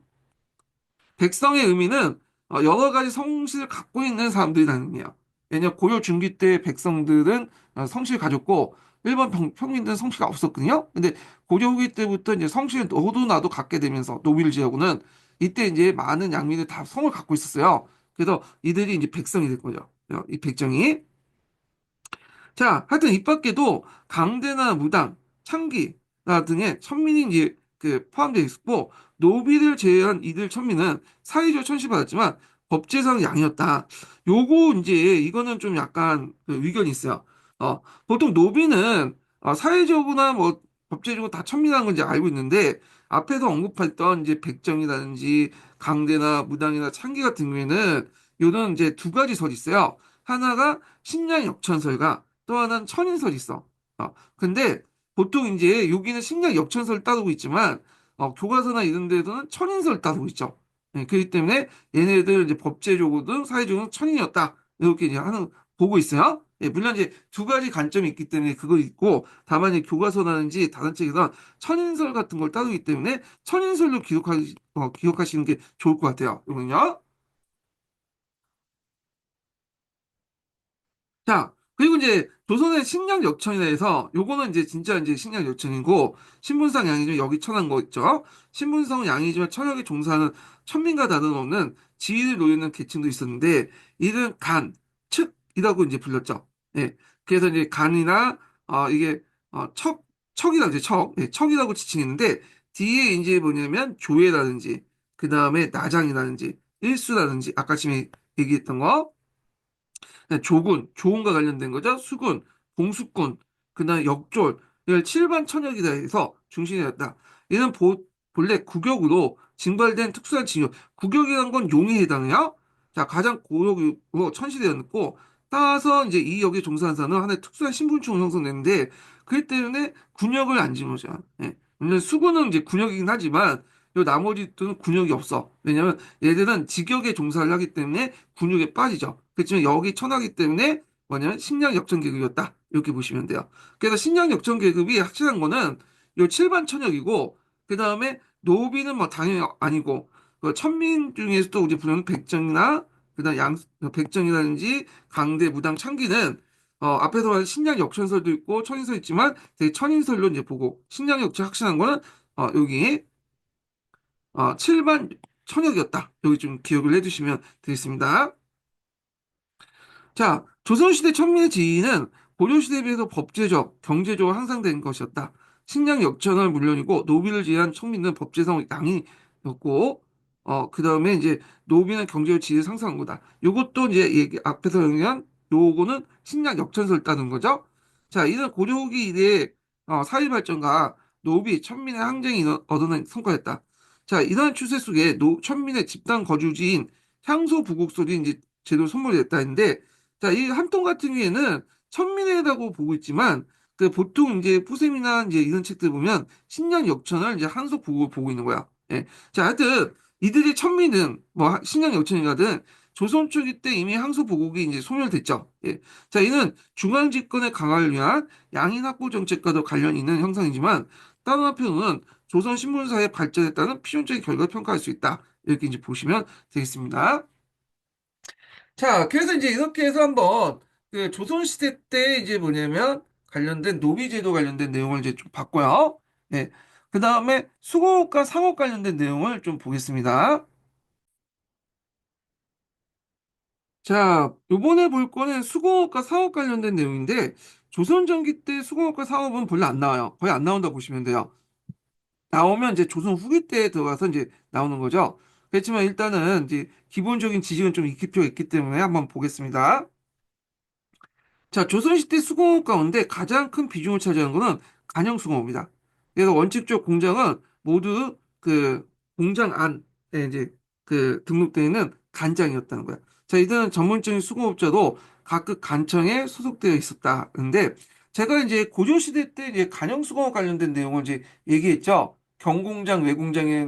백성의 의미는 여러 가지 성실을 갖고 있는 사람들이라는 의미야. 왜냐면 고려 중기 때 백성들은 성실을 가졌고 일반 평민들은 성실이 없었거든요. 근데 고려 후기 때부터 이제 성실을 너도 나도 갖게 되면서 노빌지하고는 이때 이제 많은 양민들 다 성을 갖고 있었어요. 그래서 이들이 이제 백성이 된 거죠. 이 백정이. 자, 하여튼 이 밖에도 강대나 무당, 창기나 등의 천민이 이제 그 포함되어 있었고 노비를 제외한 이들 천민은 사회적으로 천시받았지만 법제상 양이었다. 요거 이제 이거는 좀 약간 그 의견이 있어요. 보통 노비는 사회적으로나 뭐 법제적으로 다 천민하는 건 이제 알고 있는데 앞에서 언급했던 이제 백정이라든지 강대나 무당이나 창기 같은 경우에는 요는 이제 두 가지 설이 있어요. 하나가 신량 역천설과 또 하나는 천인설이 있어. 근데 보통 이제 여기는 신량 역천설 따르고 있지만 교과서나 이런 데서는 천인설 따르고 있죠. 그렇기 때문에 얘네들 이제 법제적으로도 사회적으로는 천인이었다. 이렇게 이제 하는 보고 있어요. 물론 이제 두 가지 관점이 있기 때문에 그거 있고 다만 이제 교과서라든지 다른 책에서 천인설 같은 걸 따르기 때문에 천인설로 기억하시는 게 좋을 것 같아요. 이거는요. 자, 그리고 이제 조선의 식량 역천이라 해서 요거는 이제 진짜 이제 식량 역천이고 신분상 양이지만 여기 천한 거 있죠. 신분상 양이지만 천역에 종사하는 천민과 다름없는 지위를 노리는 계층도 있었는데 이는 간, 척이라고 이제 불렸죠. 예. 그래서 이제 간이나 이게 척이라고 이제 척이라고 지칭했는데 뒤에 이제 뭐냐면 조회라든지 그 다음에 나장이라든지 일수라든지 아까 지금 얘기했던 거 네, 조군, 조군과 관련된 거죠. 수군, 봉수군, 그다음 역졸, 이걸 칠반 천역이다 해서 중심이었다. 이는 본래 국역으로 징발된 특수한 징역. 국역이라는 건 용에 해당해요. 자, 가장 고역으로 천시되었고, 따라서 이제 이 역에 종사한 사람은 하나의 특수한 신분층을 형성되는데, 그렇기 때문에 군역을 안 지어줘. 예. 물론 수군은 이제 군역이긴 하지만, 요 나머지들은 군역이 없어. 왜냐면 얘들은 직역에 종사를 하기 때문에 군역에 빠지죠. 그렇지만 여기 천하기 때문에 뭐냐면 식량 역전 계급이었다. 이렇게 보시면 돼요. 그래서 식량 역전 계급이 확실한 거는 요 칠반 천역이고 그 다음에 노비는 뭐 당연히 아니고 그 천민 중에서도 우리 부르는 백정이나 그다음 양 백정이라든지 강대 무당 창기는 앞에서 말한 식량 역전설도 있고 천인설 있지만 되게 천인설로 이제 보고 식량 역전 확실한 거는 여기 칠반 천역이었다. 여기 좀 기억을 해두시면 되겠습니다. 자, 조선시대 천민의 지위는 고려시대에 비해서 법제적, 경제적으로 향상된 것이었다. 식량 역전은 물론이고 노비를 제외한 천민은 법제상 양이었고 그 다음에 이제 노비는 경제적 지위를 상승한 거다. 요것도 이제 앞에서 얘기한 요거는 식량 역전설 따는 거죠. 자, 이는 고려 후기 이래의 사회 발전과 노비, 천민의 항쟁이 얻어낸 성과였다. 자, 이러한 추세 속에 천민의 집단 거주지인 향소 부국설이 이제 제대로 선물이 됐다 했는데 자, 이 한통 같은 경우에는 천민회라고 보고 있지만, 그 보통 이제 포셈이나 이제 이런 책들 보면 신량 역천을 이제 한속 보고 있는 거야. 예. 자, 하여튼 이들이 천민은 뭐 신량 역천이라든 조선 초기 때 이미 항소 보국이 이제 소멸됐죠. 예. 자, 이는 중앙 집권의 강화를 위한 양인 확보 정책과도 관련이 있는 형상이지만 다른 한편으로는 조선 신문사의 발전에 따른 필연적인 결과를 평가할 수 있다. 이렇게 이제 보시면 되겠습니다. 자, 그래서 이제 이렇게 해서 한번 그 조선시대 때 이제 뭐냐면 관련된 노비제도 관련된 내용을 이제 좀 봤고요. 네. 그 다음에 수고업과 상업 관련된 내용을 좀 보겠습니다. 자, 요번에 볼 거는 수공업과 사업 관련된 내용인데 조선 전기 때 수공업과 사업은 별로 안 나와요. 거의 안 나온다고 보시면 돼요. 나오면 이제 조선 후기 때에 들어가서 이제 나오는 거죠. 그렇지만 일단은 이제 기본적인 지식은 좀 익힐 필요가 있기 때문에 한번 보겠습니다. 자, 조선시대 수공업 가운데 가장 큰 비중을 차지하는 것은 간형수공업입니다. 그래서 원칙적 공장은 모두 그 공장 안에 이제 그 등록되어 있는 간장이었다는 거야. 자, 이들은 전문적인 수공업자도 각급 간청에 소속되어 있었다는데 제가 이제 고조시대 때 이제 간형수공업 관련된 내용을 이제 얘기했죠. 경공장, 외공장이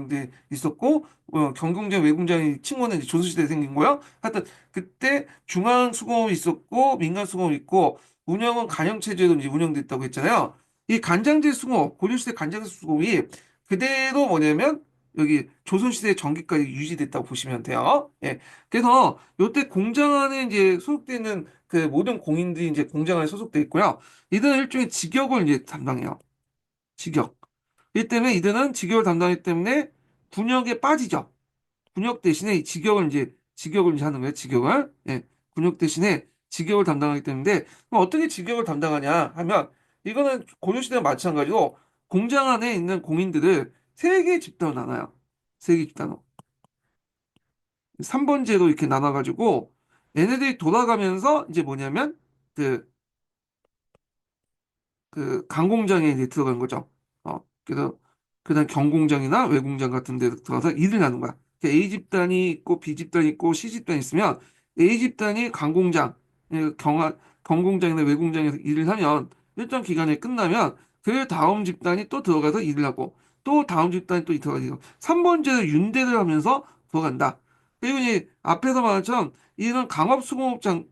있었고, 경공장, 외공장이 칭호는 이제 조선시대에 생긴 거예요. 하여튼 그때 중앙수공업이 있었고 민간수공업이 있고 운영은 간형체제로 이제 운영됐다고 했잖아요. 이 간장제 수공업, 고려시대 간장제 수공업이 그대로 뭐냐면 여기 조선시대 전기까지 유지됐다고 보시면 돼요. 예. 그래서 요때 공장 안에 이제 소속되어 있는 그 모든 공인들이 이제 공장 안에 소속돼 있고요. 이들은 일종의 직역을 이제 담당해요. 직역. 이 때문에 이들은 직역을 담당하기 때문에 군역에 빠지죠. 군역 대신에 이 직역을 이제 하는 거예요. 직역을. 예. 군역 대신에 직역을 담당하기 때문에 그럼 어떻게 직역을 담당하냐 하면 이거는 고려시대와 마찬가지로 공장 안에 있는 공인들을 세 개의 집단으로 나눠요. 세 개 집단으로. 3번째로 이렇게 나눠가지고 얘네들이 돌아가면서 이제 뭐냐면 그 강공장에 이제 들어간 거죠. 그래서 그다음 경공장이나 외공장 같은 데 들어가서 일을 하는 거야. 그러니까 A 집단이 있고 B 집단이 있고 C 집단이 있으면 A 집단이 강공장, 경공장이나 외공장에서 일을 하면 일정 기간이 끝나면 그 다음 집단이 또 들어가서 일을 하고 또 다음 집단이 또 들어가서 3번째로 윤대를 하면서 들어간다. 그리고 이제 앞에서 말한 것처럼 이런 강업수공업장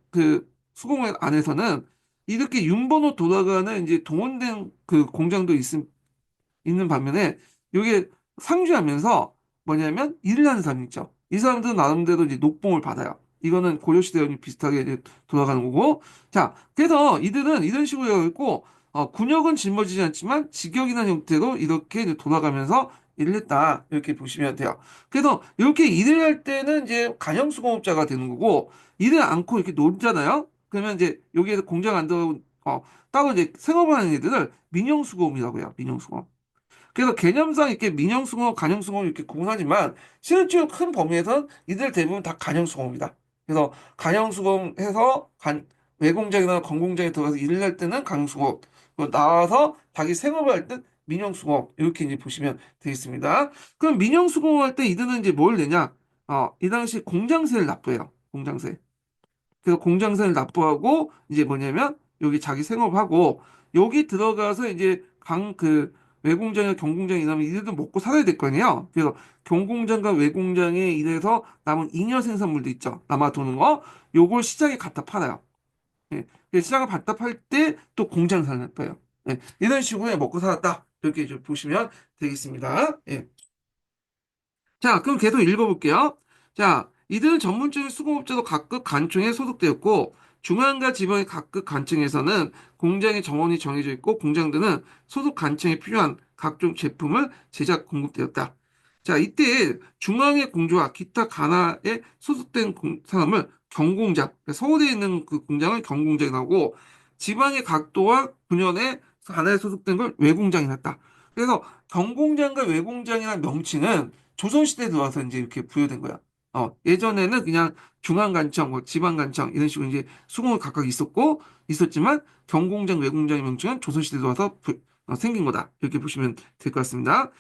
수공업 안에서는 이렇게 윤번호 돌아가는 이제 동원된 그 공장도 있는 반면에 이게 상주하면서 뭐냐면 일을 하는 사람이 있죠. 이 사람들은 나름대로 이제 녹봉을 받아요. 이거는 고려시대랑 비슷하게 이제 돌아가는 거고. 자, 그래서 이들은 이런 식으로 되어 있고, 군역은 짊어지지 않지만 직역이나 형태로 이렇게 이제 돌아가면서 일을 했다. 이렇게 보시면 돼요. 그래서 이렇게 일을 할 때는 이제 간형수공업자가 되는 거고, 일을 않고 이렇게 놀잖아요. 그러면 이제 여기에서 공장 안 들어가고, 따로 이제 생업을 하는 애들을 민영수공업이라고 해요. 민영수공업. 그래서 개념상 이렇게 민영수공업, 간형수공업 이렇게 구분하지만 실제로 큰 범위에서는 이들 대부분 다 간형수공업이다. 그래서 간형수공해서 외공장이나 건공장에 들어가서 일을 할 때는 간형수공업, 그리고 나와서 자기 생업을 할 때 민영수공업 이렇게 이제 보시면 되겠습니다. 그럼 민영수공업 할 때 이들은 이제 뭘 내냐? 이 당시 공장세를 납부해요. 공장세. 그래서 공장세를 납부하고 이제 뭐냐면 여기 자기 생업하고 여기 들어가서 이제 외공장이나 경공장이 나면 이들도 먹고 살아야 될 거 아니에요. 그래서 경공장과 외공장에 일해서 남은 잉여 생산물도 있죠. 남아 도는 거 요걸 시장에 갖다 팔아요. 예. 그래서 시장에 갖다 팔 때 또 공장세를 납부해요. 예. 이런 식으로 먹고 살았다. 이렇게 좀 보시면 되겠습니다. 예. 자, 그럼 계속 읽어볼게요. 자, 이들은 전문적인 수공업자도 각급 관청에 소속되었고, 중앙과 지방의 각급 관청에서는 공장의 정원이 정해져 있고, 공장들은 소속 관청에 필요한 각종 제품을 제작 공급되었다. 자, 이때 중앙의 공조와 기타 관할에 소속된 사람을 경공장, 그러니까 서울에 있는 그 공장은 경공장이 나오고, 지방의 각도와 군현의 관할에 소속된 걸 외공장이 났다. 그래서 경공장과 외공장이라는 명칭은 조선시대에 들어와서 이제 이렇게 부여된 거야. 예전에는 그냥 중앙관청, 뭐 지방관청 이런 식으로 이제 수공을 각각 있었지만 경공장, 외공장의 명칭은 조선시대에 들어와서 생긴 거다. 이렇게 보시면 될 것 같습니다.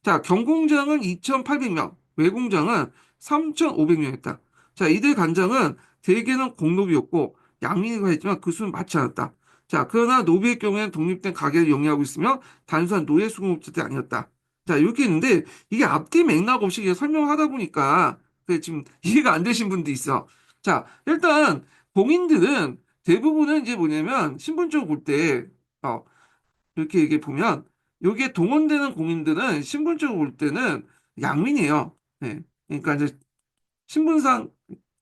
자, 경공장은 2,800명, 외공장은 3,500명이었다. 자, 이들 관장은 대개는 공노비였고 양민이 가했지만 그 수는 많지 않았다. 자, 그러나 노비의 경우에는 독립된 가게를 영위하고 있으며 단순한 노예 수공업자들이 아니었다. 자, 이렇게 있는데 이게 앞뒤 맥락 없이 그냥 설명하다 보니까 지금 이해가 안 되신 분도 있어. 자, 일단 공인들은 대부분은 이제 뭐냐면 신분증을 볼 때, 이렇게 얘기해 보면 여기에 동원되는 공인들은 신분증을 볼 때는 양민이에요. 네. 그러니까 이제 신분상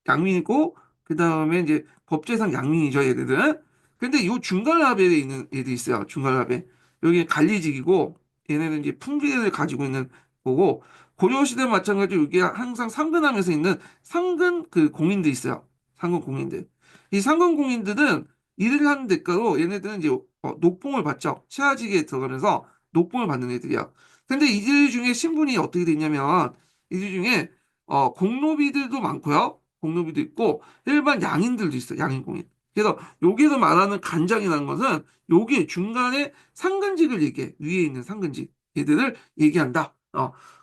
양민이고 그다음에 이제 법제상 양민이죠, 얘들은. 근데 요 중간 라벨에 있는 애들이 있어요. 중간 라벨. 여기 관리직이고 얘네는 이제 품계를 가지고 있는 거고 고려시대 마찬가지로 여기 항상 상근하면서 있는 상근 그 공인들 있어요. 상근 공인들. 이 상근 공인들은 일을 하는 대가로 얘네들은 이제 녹봉을 받죠. 치아직에 들어가면서 녹봉을 받는 애들이야. 근데 이들 중에 신분이 어떻게 돼 있냐면 이들 중에 공노비들도 많고요. 공노비도 있고 일반 양인들도 있어요. 양인공인. 그래서 여기서 말하는 간장이라는 것은 여기 중간에 상근직을 얘기해. 위에 있는 상근직. 얘들을 얘기한다.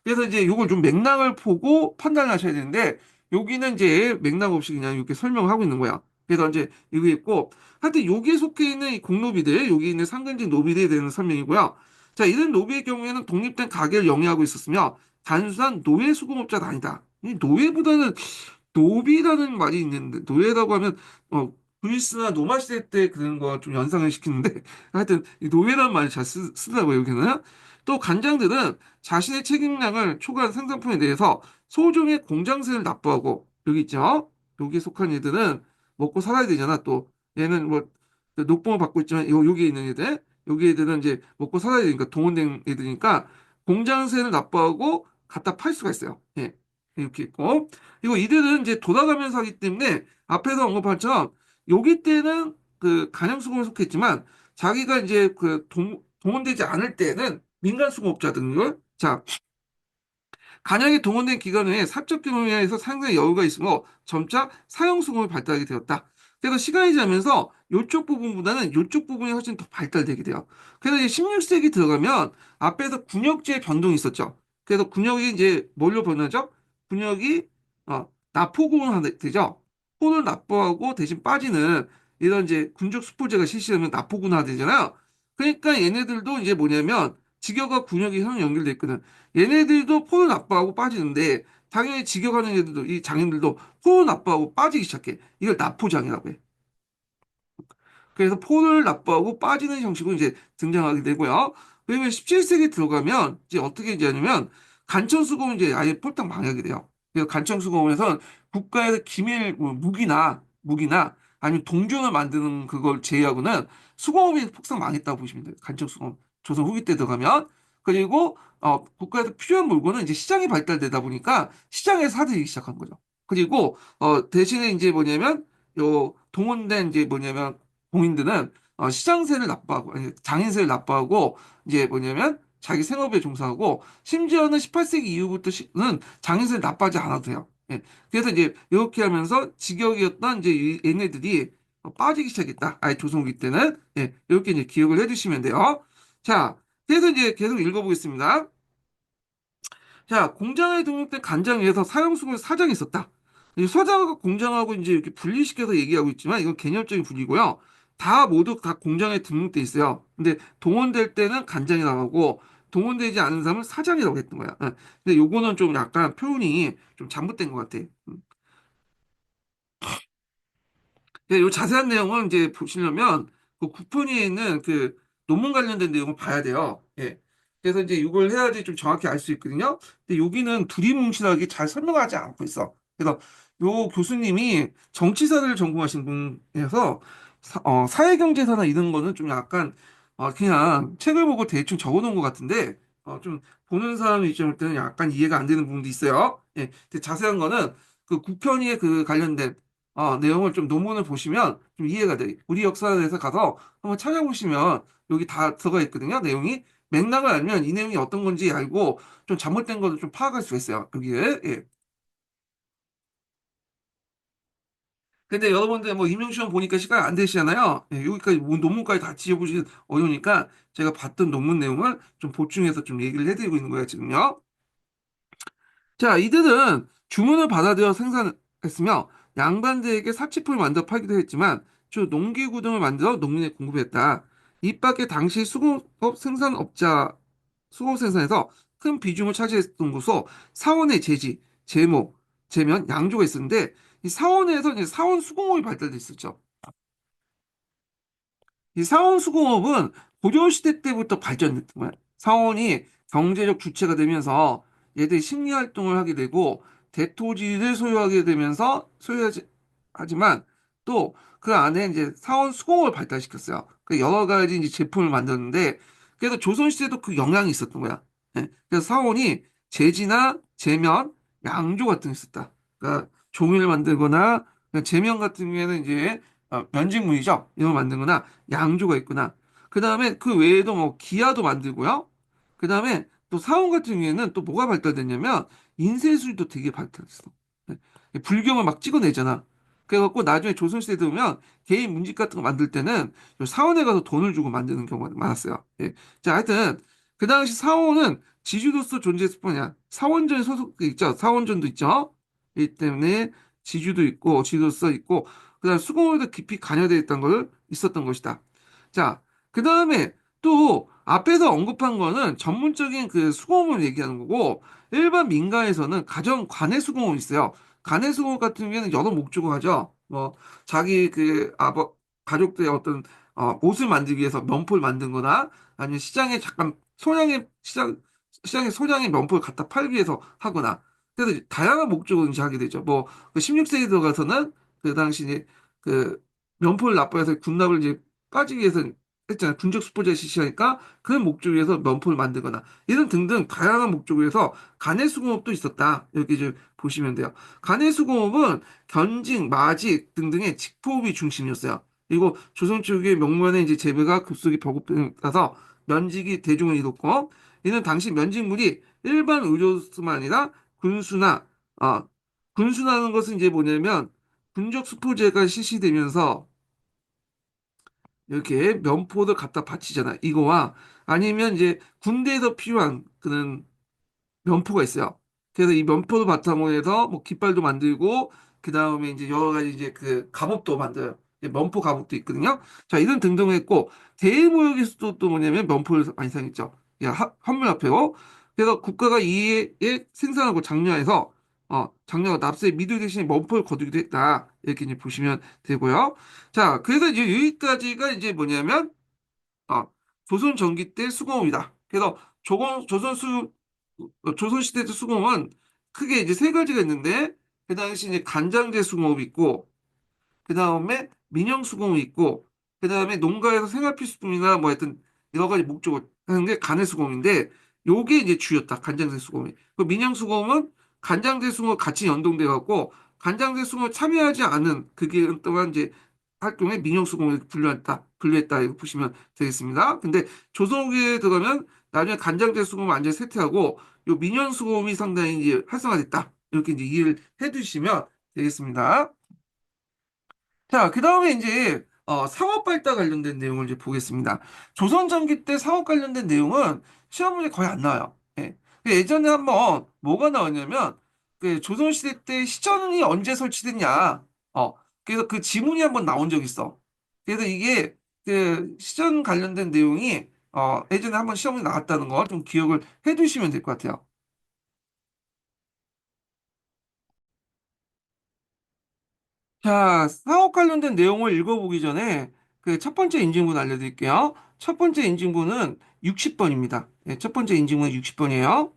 그래서 이제 이걸 좀 맥락을 보고 판단을 하셔야 되는데 여기는 이제 맥락 없이 그냥 이렇게 설명을 하고 있는 거야. 그래서 이제 이거 있고 하여튼 여기에 속해 있는 이 공노비들, 여기 있는 상근직 노비들에 대한 설명이고요. 자, 이런 노비의 경우에는 독립된 가게를 영위하고 있었으며 단순한 노예 수공업자가 아니다. 이 노예보다는 노비라는 말이 있는데 노예라고 하면 그리스나 로마 시대 때 그런 거 좀 연상을 시키는데 하여튼 이 노예라는 말을 잘 쓰더라고요 여기는. 또 간장들은 자신의 책임량을 초과한 생산품에 대해서 소정의 공장세를 납부하고 여기 있죠. 여기에 속한 애들은 먹고 살아야 되잖아. 또 얘는 뭐 녹봉을 받고 있지만 여기에 있는 애들 여기 애들은 이제 먹고 살아야 되니까 동원된 애들이니까 공장세를 납부하고 갖다 팔 수가 있어요. 예. 이렇게 있고. 그리고 이들은 이제 돌아가면서 하기 때문에 앞에서 언급한 것처럼 여기 때는 그 간형수공에 속했지만 자기가 이제 동원되지 않을 때는 민간수공업자 등을 자, 간약에 동원된 기간 후에 사적 경험에서 상당히 여유가 있으므로 점차 사형 수공이 발달하게 되었다. 그래서 시간이 지나면서 이쪽 부분보다는 이쪽 부분이 훨씬 더 발달되게 돼요. 그래서 이제 16세기 들어가면 앞에서 군역제의 변동이 있었죠. 그래서 군역이 이제 뭘로 변하죠? 군역이 납포군화 되죠. 포를 납부하고 대신 빠지는 이런 이제 군족 수포제가 실시하면 납포군화 되잖아요. 그러니까 얘네들도 이제 뭐냐면 직역과 군역이 형 연결돼 있거든. 얘네들도 포를 납부하고 빠지는데 당연히 직역하는 애들도 이 장인들도 포를 납부하고 빠지기 시작해. 이걸 납포장이라고 해. 그래서 포를 납부하고 빠지는 형식으로 이제 등장하게 되고요. 그리고 17세기 들어가면 이제 어떻게 되냐면 간천수공은 이제 아예 폴딱 망하게 돼요. 그래서 간천수공에서는 국가에서 기밀 뭐 무기나 아니면 동전을 만드는 그걸 제외하고는 수공업이 폭삭 망했다고 보시면 돼요. 간천수공 조선 후기 때 들어가면 그리고 국가에서 필요한 물건은 이제 시장이 발달되다 보니까 시장에서 사들이기 시작한 거죠. 그리고 대신에 이제 뭐냐면 요 동원된 이제 뭐냐면 공인들은 시장세를 납부하고 아니, 장인세를 납부하고 이제 뭐냐면 자기 생업에 종사하고 심지어는 18세기 이후부터는 장인세를 납부하지 않아도 돼요. 예. 그래서 이제 이렇게 하면서 직역이었던 이제 얘네들이 빠지기 시작했다. 아예 조선기 때는 예. 이렇게 이제 기억을 해두시면 돼요. 자, 그래서 이제 계속 읽어보겠습니다. 자, 공장에 등록된 간장 위에서 사형수고 사장이 있었다. 이 서장하고 공장하고 이제 이렇게 분리시켜서 얘기하고 있지만 이건 개념적인 분리고요. 다 모두 각 공장에 등록돼 있어요. 근데 동원될 때는 간장이 나가고 동원되지 않은 사람은 사장이라고 했던 거야. 예. 근데 요거는 좀 약간 표현이 좀 잘못된 것 같아. 예, 요 자세한 내용은 이제 보시려면 그 국편위에 있는 그 논문 관련된 내용을 봐야 돼요. 예. 그래서 이제 이걸 해야지 좀 정확히 알 수 있거든요. 근데 여기는 두리뭉실하게 잘 설명하지 않고 있어. 그래서 요 교수님이 정치사를 전공하신 분이어서 사회경제사나 이런 거는 좀 약간 그냥 책을 보고 대충 적어놓은 것 같은데 좀 보는 사람 입장일 때는 약간 이해가 안 되는 부분도 있어요. 예. 근데 자세한 거는 그 국편위에 그 관련된 내용을 좀 논문을 보시면 좀 이해가 돼. 우리 역사에서 가서 한번 찾아보시면 여기 다 들어가 있거든요. 내용이. 맥락을 알면 이 내용이 어떤 건지 알고 좀 잘못된 것을 좀 파악할 수 있어요. 여기에. 예. 근데 여러분들 뭐 임용시험 보니까 시간이 안 되시잖아요. 예, 여기까지 뭐 논문까지 다 지어보시기 어려우니까 제가 봤던 논문 내용을 좀 보충해서 좀 얘기를 해드리고 있는 거예요, 지금요. 자, 이들은 주문을 받아들여 생산했으며 양반들에게 사치품을 만들어 팔기도 했지만 주 농기구 등을 만들어 농민에 공급했다. 이 밖에 당시 수공업 생산에서 큰 비중을 차지했던 곳으로 사원의 제지, 제모, 제면, 양조가 있었는데 이 사원에서 이제 사원 수공업이 발달돼 있었죠. 이 사원수공업은 고려시대 때부터 발전됐던 거야. 사원이 경제적 주체가 되면서 얘들이 식리활동을 하게 되고 대토지를 소유하게 되면서 하지만 또 그 안에 이제 사원수공업을 발달시켰어요. 그 여러 가지 이제 제품을 만들었는데 그래서 조선시대도 그 영향이 있었던 거야. 예. 그래서 사원이 제지나 제면, 양조 같은 게 있었다. 그러니까 종이를 만들거나 제면 같은 경우에는 이제 면직물이죠. 이런 거 만들거나 양조가 있구나. 그 다음에 그 외에도 뭐 기아도 만들고요. 그 다음에 또 사원 같은 경우에는 또 뭐가 발달됐냐면 인쇄술도 되게 발달했어. 네. 불경을 막 찍어내잖아. 그래갖고 나중에 조선시대 들어오면 개인 문집 같은 거 만들 때는 요 사원에 가서 돈을 주고 만드는 경우가 많았어요. 예. 자, 하여튼 그 당시 사원은 지주로서 존재했을 뿐이야. 사원전 소속 있죠. 사원전도 있죠. 이 때문에 지주도 있고 지주로서 있고 그다음 수공업에도 깊이 관여되어 있던 걸 있었던 것이다. 자, 그 다음에 또 앞에서 언급한 거는 전문적인 그 수공업을 얘기하는 거고 일반 민가에서는 가정 관해 수공업이 있어요. 관해 수공업 같은 경우에는 여러 목적을 하죠. 뭐 자기 그 가족들의 어떤 옷을 만들기 위해서 면포를 만든거나 아니면 시장에 잠깐 시장에 소량의 면포를 갖다 팔기 위해서 하거나 그래서 이제 다양한 목적으로 이제 하게 되죠. 뭐 16세기 들어가서는 그 당시 이제 그 면포를 납부해서 군납을 이제 빠지기 위해서 했잖아요. 군적 수포제 실시하니까 그 목적 위해서 면포를 만들거나 이런 등등 다양한 목적 위해서 간해수공업도 있었다. 이렇게 이제 보시면 돼요. 간해수공업은 견직, 마직 등등의 직포업이 중심이었어요. 그리고 조선 초기의 명문의 이제 재배가 급속히 보급되면서 면직이 대중을 이뤘고 이는 당시 면직물이 일반 의료수만 아니라 군수나, 어, 군수라는 것은 이제 뭐냐면 군적 수포제가 실시되면서 이렇게 면포를 갖다 바치잖아. 이거와 아니면 이제 군대에서 필요한 그런 면포가 있어요. 그래서 이 면포를 바탕으로 해서 뭐 깃발도 만들고 그 다음에 이제 여러 가지 이제 그 갑옷도 만들어요. 이제 면포 갑옷도 있거든요. 자, 이런 등등 했고 대무역에서도 또 뭐냐면 면포를 많이 사용했죠. 환물화폐고. 그래서 국가가 이에 생산하고 장려해서 장려가 납세의 미들 대신에 면포를 거두기도 했다. 이렇게 이제 보시면 되고요. 자, 그래서 이제 여기까지가 이제 뭐냐면 어, 조선 전기 때 수공업이다. 그래서 조선시대 때 수공업은 크게 이제 세 가지가 있는데, 그 당시 이제 간장제 수공업이 있고, 그 다음에 민영수공이 있고, 그 다음에 농가에서 생활필수품이나 뭐 하여튼 여러 가지 목적을 하는 게 간해수공인데, 요게 이제 주였다. 간장제 수공이. 그 민영수공은 간장제 수공과 같이 연동돼 갖고, 간장제 수공을 참여하지 않은 그게 또한 이제 활동에 민영수공을 분류했다. 이거 보시면 되겠습니다. 근데 조선후기에 들어가면 나중에 간장제 수공을 완전히 쇠퇴하고, 요 민영수공이 상당히 이제 활성화됐다. 이렇게 이제 이해를 해 두시면 되겠습니다. 자, 그 다음에 이제 상업 발달 관련된 내용을 이제 보겠습니다. 조선 전기 때 상업 관련된 내용은 시험 문제 거의 안 나와요. 예. 그 예전에 한번 뭐가 나왔냐면 그 조선 시대 때 시전이 언제 설치됐냐. 그래서 그 지문이 한번 나온 적이 있어. 그래서 이게 그 시전 관련된 내용이 예전에 한번 시험에 나왔다는 거 좀 기억을 해두시면 될 것 같아요. 자, 사업 관련된 내용을 읽어보기 전에 그 첫 번째 인증문 알려드릴게요. 첫 번째 인증문은 60번입니다. 첫 번째 인증문은 60번이에요.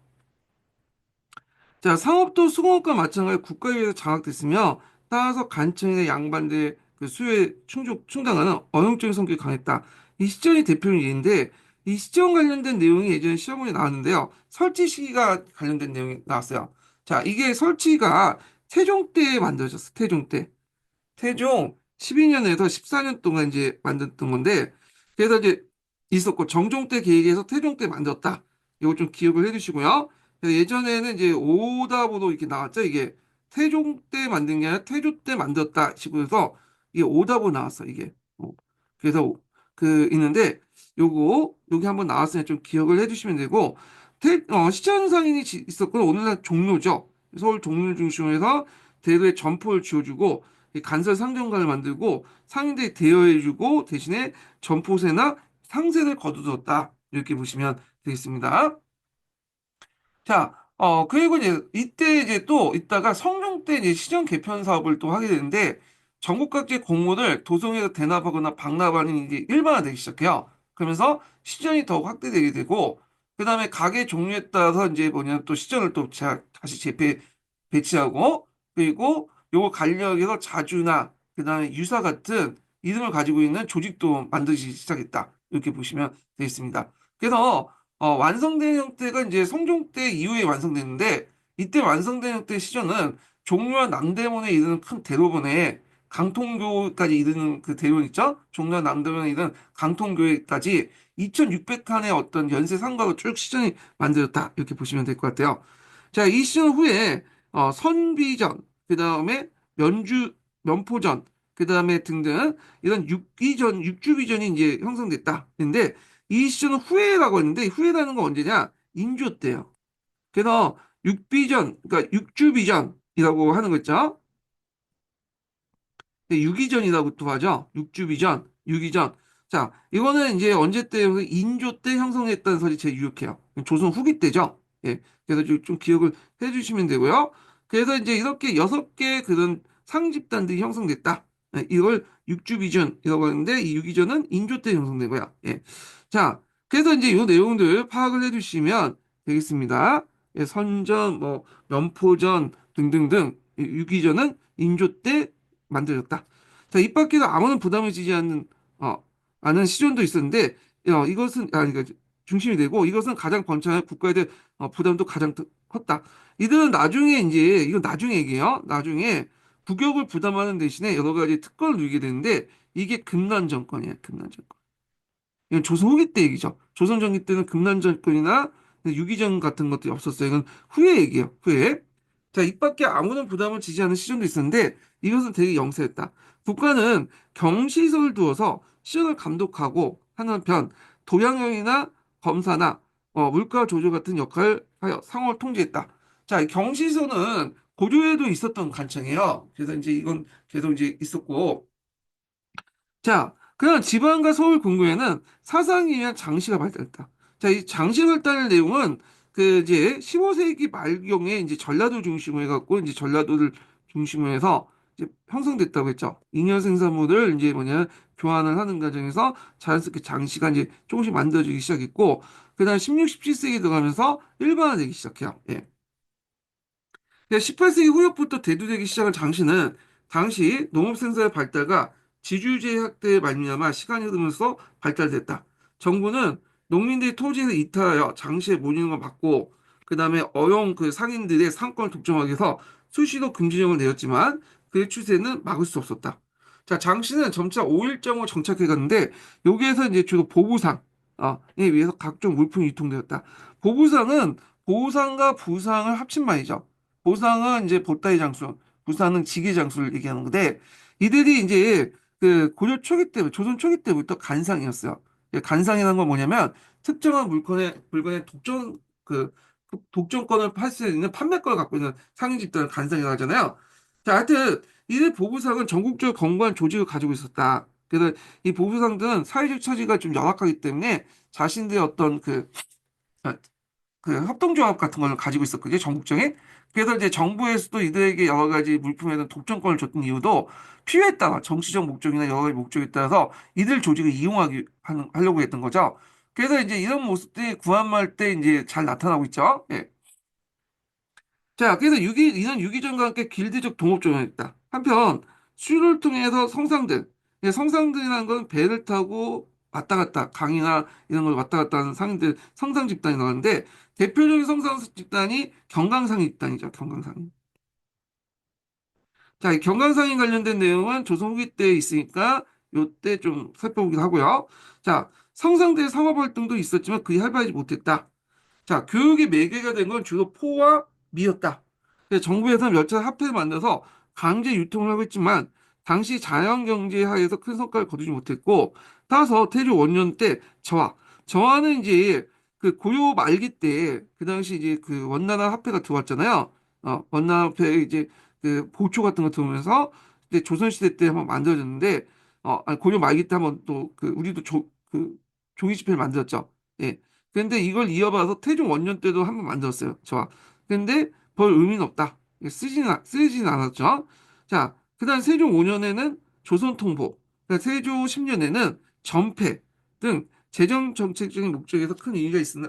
자, 상업도 수공업과 마찬가지로 국가에서 장악됐으며 따라서 간청이나 양반들의 그 수요에 충당하는 어용적인 성격이 강했다. 이 시점이 대표적인 예인데 이 시점 관련된 내용이 예전에 시험에 나왔는데요. 설치 시기가 관련된 내용이 나왔어요. 자, 이게 설치가 태종 때 만들어졌어. 태종 때. 태종 12년에서 14년 동안 이제 만들었던 건데, 그래서 이제 있었고, 정종 때 계획에서 태종 때 만들었다. 이거 좀 기억을 해 두시고요. 그래서 예전에는 이제 오답으로 이렇게 나왔죠. 이게 태종 때 만든 게 아니라 태조 때 만들었다. 식으로 해서 이게 오답으로 나왔어. 이게. 그래서 그 있는데, 여기 한번 나왔으니 좀 기억을 해 두시면 되고, 시천상인이 있었고, 오늘날 종로죠. 서울 종로 중심으로 해서 대도에 점포를 지어주고, 이 간설 상정관을 만들고 상인들이 대여해주고 대신에 점포세나 상세를 거두었다. 이렇게 보시면 되겠습니다. 자, 그리고 이제 이때 이제 또 있다가 성종 때 이제 시정 개편 사업을 또 하게 되는데 전국 각지 공모를 도성에서 대납하거나 박납하는 이제 일반화되기 시작해요. 그러면서 시전이 더욱 확대되게 되고 그다음에 가게 종류에 따라서 이제 뭐냐면 또 시전을 또 다시 배치하고 그리고 요거 관리하기 위해서 자주나 그다음에 유사 같은 이름을 가지고 있는 조직도 만들기 시작했다. 이렇게 보시면 되겠습니다. 그래서 완성된 형태가 이제 성종 때 이후에 완성됐는데 이때 완성된 형태의 시전은 종묘와 남대문에 이르는 큰 대로변에 강통교까지 이르는 그 대로변 있죠? 종묘와 남대문에 이르는 강통교회까지 2600칸의 어떤 연쇄 상가로 쭉 시전이 만들었다. 이렇게 보시면 될 것 같아요. 자, 이 시즌 후에 선비전, 그 다음에 면포전, 그 다음에 등등 이런 육주비전이 이제 형성됐다. 근데 이 시즌 후에라고 했는데 후에라는 건 언제냐? 인조 때요. 그래서 그러니까 육주비전이라고 하는 거 있죠. 유기전이라고 또 하죠. 육주비전, 유기전. 자, 이거는 이제 언제 때, 인조 때 형성했다는 설이 제일 유력해요. 조선 후기 때죠. 예. 그래서 좀 기억을 해 주시면 되고요. 그래서 이제 이렇게 6개 그런 상집단들이 형성됐다. 예, 이걸 육주비전이라고 하는데, 이 유기전은 인조 때 형성되고요. 예. 자, 그래서 이제 이 내용들 파악을 해 주시면 되겠습니다. 예, 선전, 뭐, 면포전 등등등, 유기전은 인조 때 만들어졌다. 자, 이 밖에도 아무런 부담을 지지 어, 않은 시존도 있었는데, 이것은, 그러니까 중심이 되고, 이것은 가장 번창한 국가에 대한 부담도 가장 컸다. 이들은 나중에 이제, 이건 나중에 얘기해요. 나중에 국역을 부담하는 대신에 여러 가지 특권을 누리게 되는데, 이게 금난 정권이에요. 금난 정권. 이건 조선 후기 때 얘기죠. 조선 전기 때는 금난 정권이나 유기전 같은 것들이 없었어요. 이건 후에 얘기예요. 후에. 자, 입 밖에 아무런 부담을 지지 않는 시전도 있었는데 이것은 되게 영세했다. 국가는 경시서를 두어서 시전을 감독하고 하는 한편 도량령이나 검사나 물가 조절 같은 역할을 하여 상황을 통제했다. 자, 이 경시서는 고려에도 있었던 관청이에요. 그래서 이제 이건 계속 이제 있었고, 자, 그냥 지방과 서울 궁궐에는 사상에 의한 장시가 발달했다. 자, 이 장시 발달 내용은 그 이제 15세기 말경에 이제 전라도 중심으로 해갖고 이제 전라도를 중심으로 해서 이제 형성됐다고 했죠. 잉여 생산물을 이제 뭐냐 교환을 하는 과정에서 자연스럽게 장시가 이제 조금씩 만들어지기 시작했고, 그다음 16, 17세기 들어가면서 일반화되기 시작해요. 예. 18세기 후반부터 대두되기 시작한 장시는 당시 농업 생산의 발달과 지주제 확대에 말미암아 시간이 흐르면서 발달됐다. 정부는 농민들이 토지에서 이탈하여 장시에 몰리는 걸 막고 그다음에 어용 그 상인들의 상권을 독점하기 위해서 수시로 금지령을 내렸지만 그 추세는 막을 수 없었다. 자, 장시는 점차 5일정으로 정착해 갔는데 여기에서 이제 주로 보부상에 의해서 각종 물품이 유통되었다. 보부상은 보상과 부상을 합친 말이죠. 보상은 이제 보따리 장수, 부상은 지게 장수를 얘기하는 건데 이들이 이제 그 고려 초기 때, 조선 초기 때부터 간상이었어요. 간상이라는 건 뭐냐면 특정한 물건의 독점권을 할 수 있는 판매권을 갖고 있는 상인 집단을 간상이라고 하잖아요. 자, 하여튼 이들 보부상은 전국적으로 견고한 조직을 가지고 있었다. 그래서 이 보부상들은 사회적 처지가 좀 열악하기 때문에 자신들의 어떤 그 협동조합 같은 걸 가지고 있었거든요, 전국적인. 그래서 이제 정부에서도 이들에게 여러 가지 물품에 대한 독점권을 줬던 이유도 필요에 따라 정치적 목적이나 여러 가지 목적에 따라서 이들 조직을 하려고 했던 거죠. 그래서 이제 이런 모습들이 구한말 때 이제 잘 나타나고 있죠. 예. 자, 그래서 이는 유기전과 함께 길드적 동업종을 했다. 한편 수를 통해서 성상들, 성상들이라는 건 배를 타고 왔다 갔다 강이나 이런 걸 왔다 갔다 하는 상인들 성상 집단이 나왔는데 대표적인 성상 집단이 경강상인 집단이죠. 경강상인. 자, 이 경강상인 관련된 내용은 조선 후기 때 있으니까 요때 좀 살펴보기도 하고요. 자, 성상들의 상업 활동도 있었지만 그리 활발하지 못했다. 자, 교육의 매개가 된 건 주로 포와 미였다. 그래서 정부에서 몇 차례 합회를 만들어서 강제 유통을 하고 있지만 당시 자연 경제 하에서 큰 성과를 거두지 못했고 따라서 태조 원년 때 저하는 이제 그 고려 말기 때 그 당시 이제 그 원나라 화폐가 들어왔잖아요. 원나라 화폐 이제 그 보초 같은 거 들어오면서 이제 조선시대 때 한번 만들어졌는데 아니, 고려 말기 때 한번 또 그 우리도 그 종이지폐를 만들었죠. 예. 근데 이걸 이어봐서 태종 원년 때도 한번 만들었어요. 좋아. 근데 별 의미는 없다. 쓰진 않았죠. 자, 그다음 세종 5년에는 조선통보, 그다음 세종 10년에는 전폐 등 재정 정책적인 목적에서 큰 의미가 있으나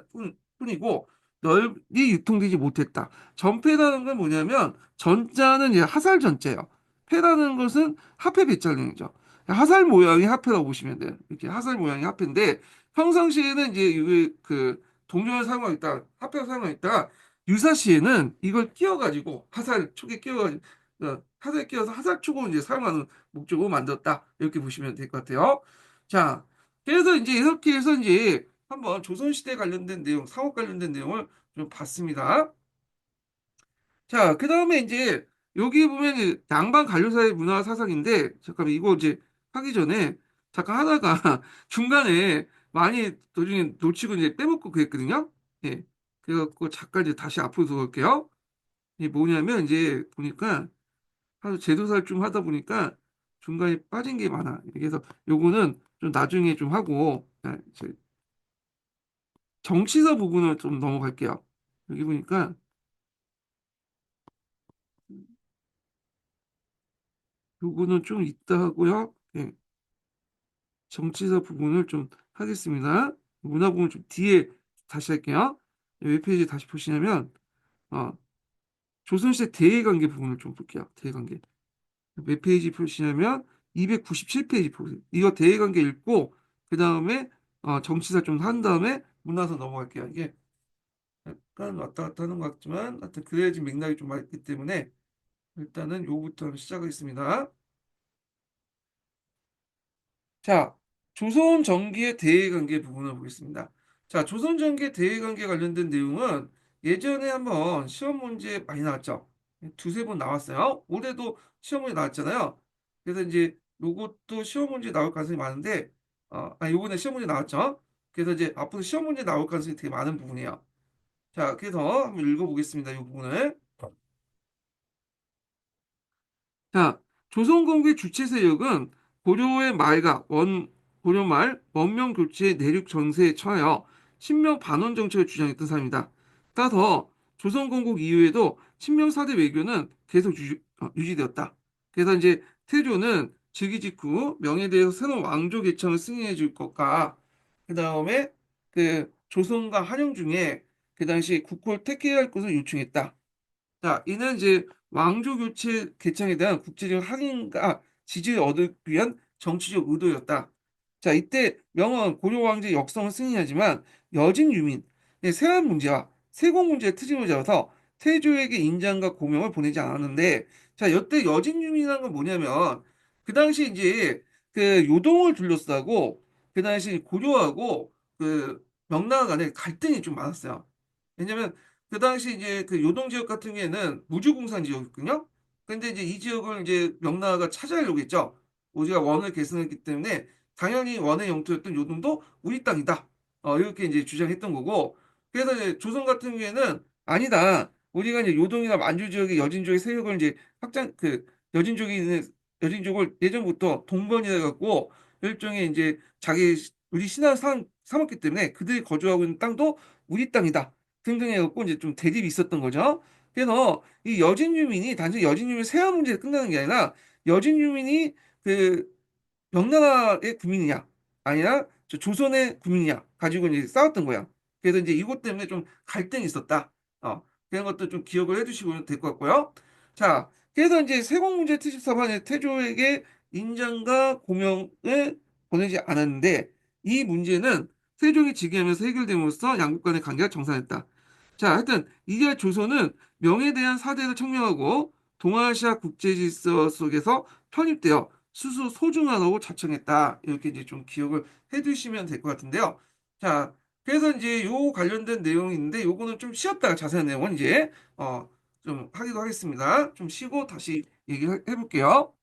뿐이고 널리 유통되지 못했다. 전폐라는 건 뭐냐면 전자는 이제 화살 전자예요. 패라는 것은 화폐 배짱령이죠. 화살 모양의 화폐라고 보시면 돼요. 이렇게 화살 모양의 화폐인데 평상시에는 이제 이게 그 동전을 사용하고 있다, 화폐를 사용하고 있다가 유사시에는 이걸 끼워가지고 화살 촉에 끼워가지고 화살에 끼워서 화살촉으로 이제 사용하는 목적으로 만들었다 이렇게 보시면 될 것 같아요. 자, 그래서 이제 이렇게 해서 이제 한번 조선시대 관련된 내용, 상업 관련된 내용을 좀 봤습니다. 자, 그 다음에 이제 여기 보면 이제 양반 관료사의 문화 사상인데 잠깐만 이거 이제 하기 전에 잠깐 하다가 중간에 많이 도중에 놓치고 이제 빼먹고 그랬거든요. 예. 그래갖고 잠깐 이제 다시 앞으로 돌아올게요. 이게 뭐냐면 이제 보니까 하도 제도사를 좀 하다 보니까 중간에 빠진 게 많아. 그래서 요거는 좀 나중에 좀 하고 정치사 부분을 좀 넘어갈게요. 여기 보니까 요거는 좀 이따 하고요. 예. 정치사 부분을 좀 하겠습니다. 문화 부분 좀 뒤에 다시 할게요. 웹페이지 다시 보시냐면 어, 조선시대 대외관계 부분을 좀 볼게요. 대외관계. 웹페이지 보시냐면 297페이지 보세요. 이거 대외관계 읽고 그 다음에 정치사 좀 한 다음에 문화사 넘어갈게요. 이게 약간 왔다 갔다 하는 것 같지만 하여튼 그래야지 맥락이 좀 맞기 때문에 일단은 요거부터 시작하겠습니다. 자, 조선 전기의 대외관계 부분을 보겠습니다. 자, 조선전개 대외관계 관련된 내용은 예전에 한번 시험 문제 많이 나왔죠. 두세 번 나왔어요. 올해도 시험 문제 나왔잖아요. 그래서 이제 요것도 시험 문제 나올 가능성이 많은데, 요번에 시험 문제 나왔죠. 그래서 이제 앞으로 시험 문제 나올 가능성이 되게 많은 부분이에요. 자, 그래서 한번 읽어보겠습니다. 이 부분을. 자, 조선공국의 주체 세력은 고려의 말과 고려 말 원명 교체의 내륙 전세에 처하여 신명 반원 정책을 주장했던 사람이다. 따라서 조선공국 이후에도 신명 사대 외교는 계속 유지되었다. 그래서 이제 태조는 즉위 직후 명에 대해서 새로운 왕조 개청을 승인해 줄 것과 그 다음에 그 조선과 한영 중에 그 당시 국호를 택해야 할 것을 요청했다. 자, 이는 이제 왕조 교체 개창에 대한 국제적 확인과 지지를 얻기 위한 정치적 의도였다. 자, 이때 명은 고려 왕제 역성을 승인하지만 여진 유민, 세안 문제와 세공 문제의 트집을 잡아서 태조에게 인장과 고명을 보내지 않았는데, 자, 이때 여진 유민이라는 건 뭐냐면 그 당시 이제 그 요동을 둘러싸고 그 당시 고려하고 그 명나라 간에 갈등이 좀 많았어요. 왜냐면 그 당시 이제 그 요동 지역 같은 경우에는 무주공산 지역이거든요. 근데 이제 이 지역을 이제 명나라가 차지하려고 했죠. 우리가 원을 계승했기 때문에 당연히 원의 영토였던 요동도 우리 땅이다. 이렇게 이제 주장했던 거고. 그래서 이제 조선 같은 경우에는 아니다. 우리가 이제 요동이나 만주 지역의 여진족의 세력을 이제 여진족이 있는 여진족을 예전부터 동번이라 갖고 일종의 이제 우리 신하를 삼았기 때문에 그들이 거주하고 있는 땅도 우리 땅이다. 등등 해갖고 이제 좀 대립이 있었던 거죠. 그래서 이 여진 유민이 단순히 여진 유민 세아 문제에 끝나는 게 아니라 여진 유민이 그 명나라의 국민이냐 아니라 저 조선의 국민이냐 가지고 이제 싸웠던 거야. 그래서 이제 이것 때문에 좀 갈등이 있었다. 그런 것도 좀 기억을 해두시면 될 것 같고요. 자, 그래서 이제 세공문제 특집사반에 태조에게 인장과 고명을 보내지 않았는데 이 문제는 세종이 즉위하면서 해결됨으로써 양국 간의 관계가 정상했다. 자, 하여튼 이제 조선은 명에 대한 사대를 청명하고 동아시아 국제 질서 속에서 편입되어 스스로 소중하다고 자청했다. 이렇게 이제 좀 기억을 해두시면 될 것 같은데요. 자, 그래서 이제 요 관련된 내용이 있는데 요거는 좀 쉬었다가 자세한 내용은 이제 좀 하기도 하겠습니다. 좀 쉬고 다시 얘기를 해볼게요.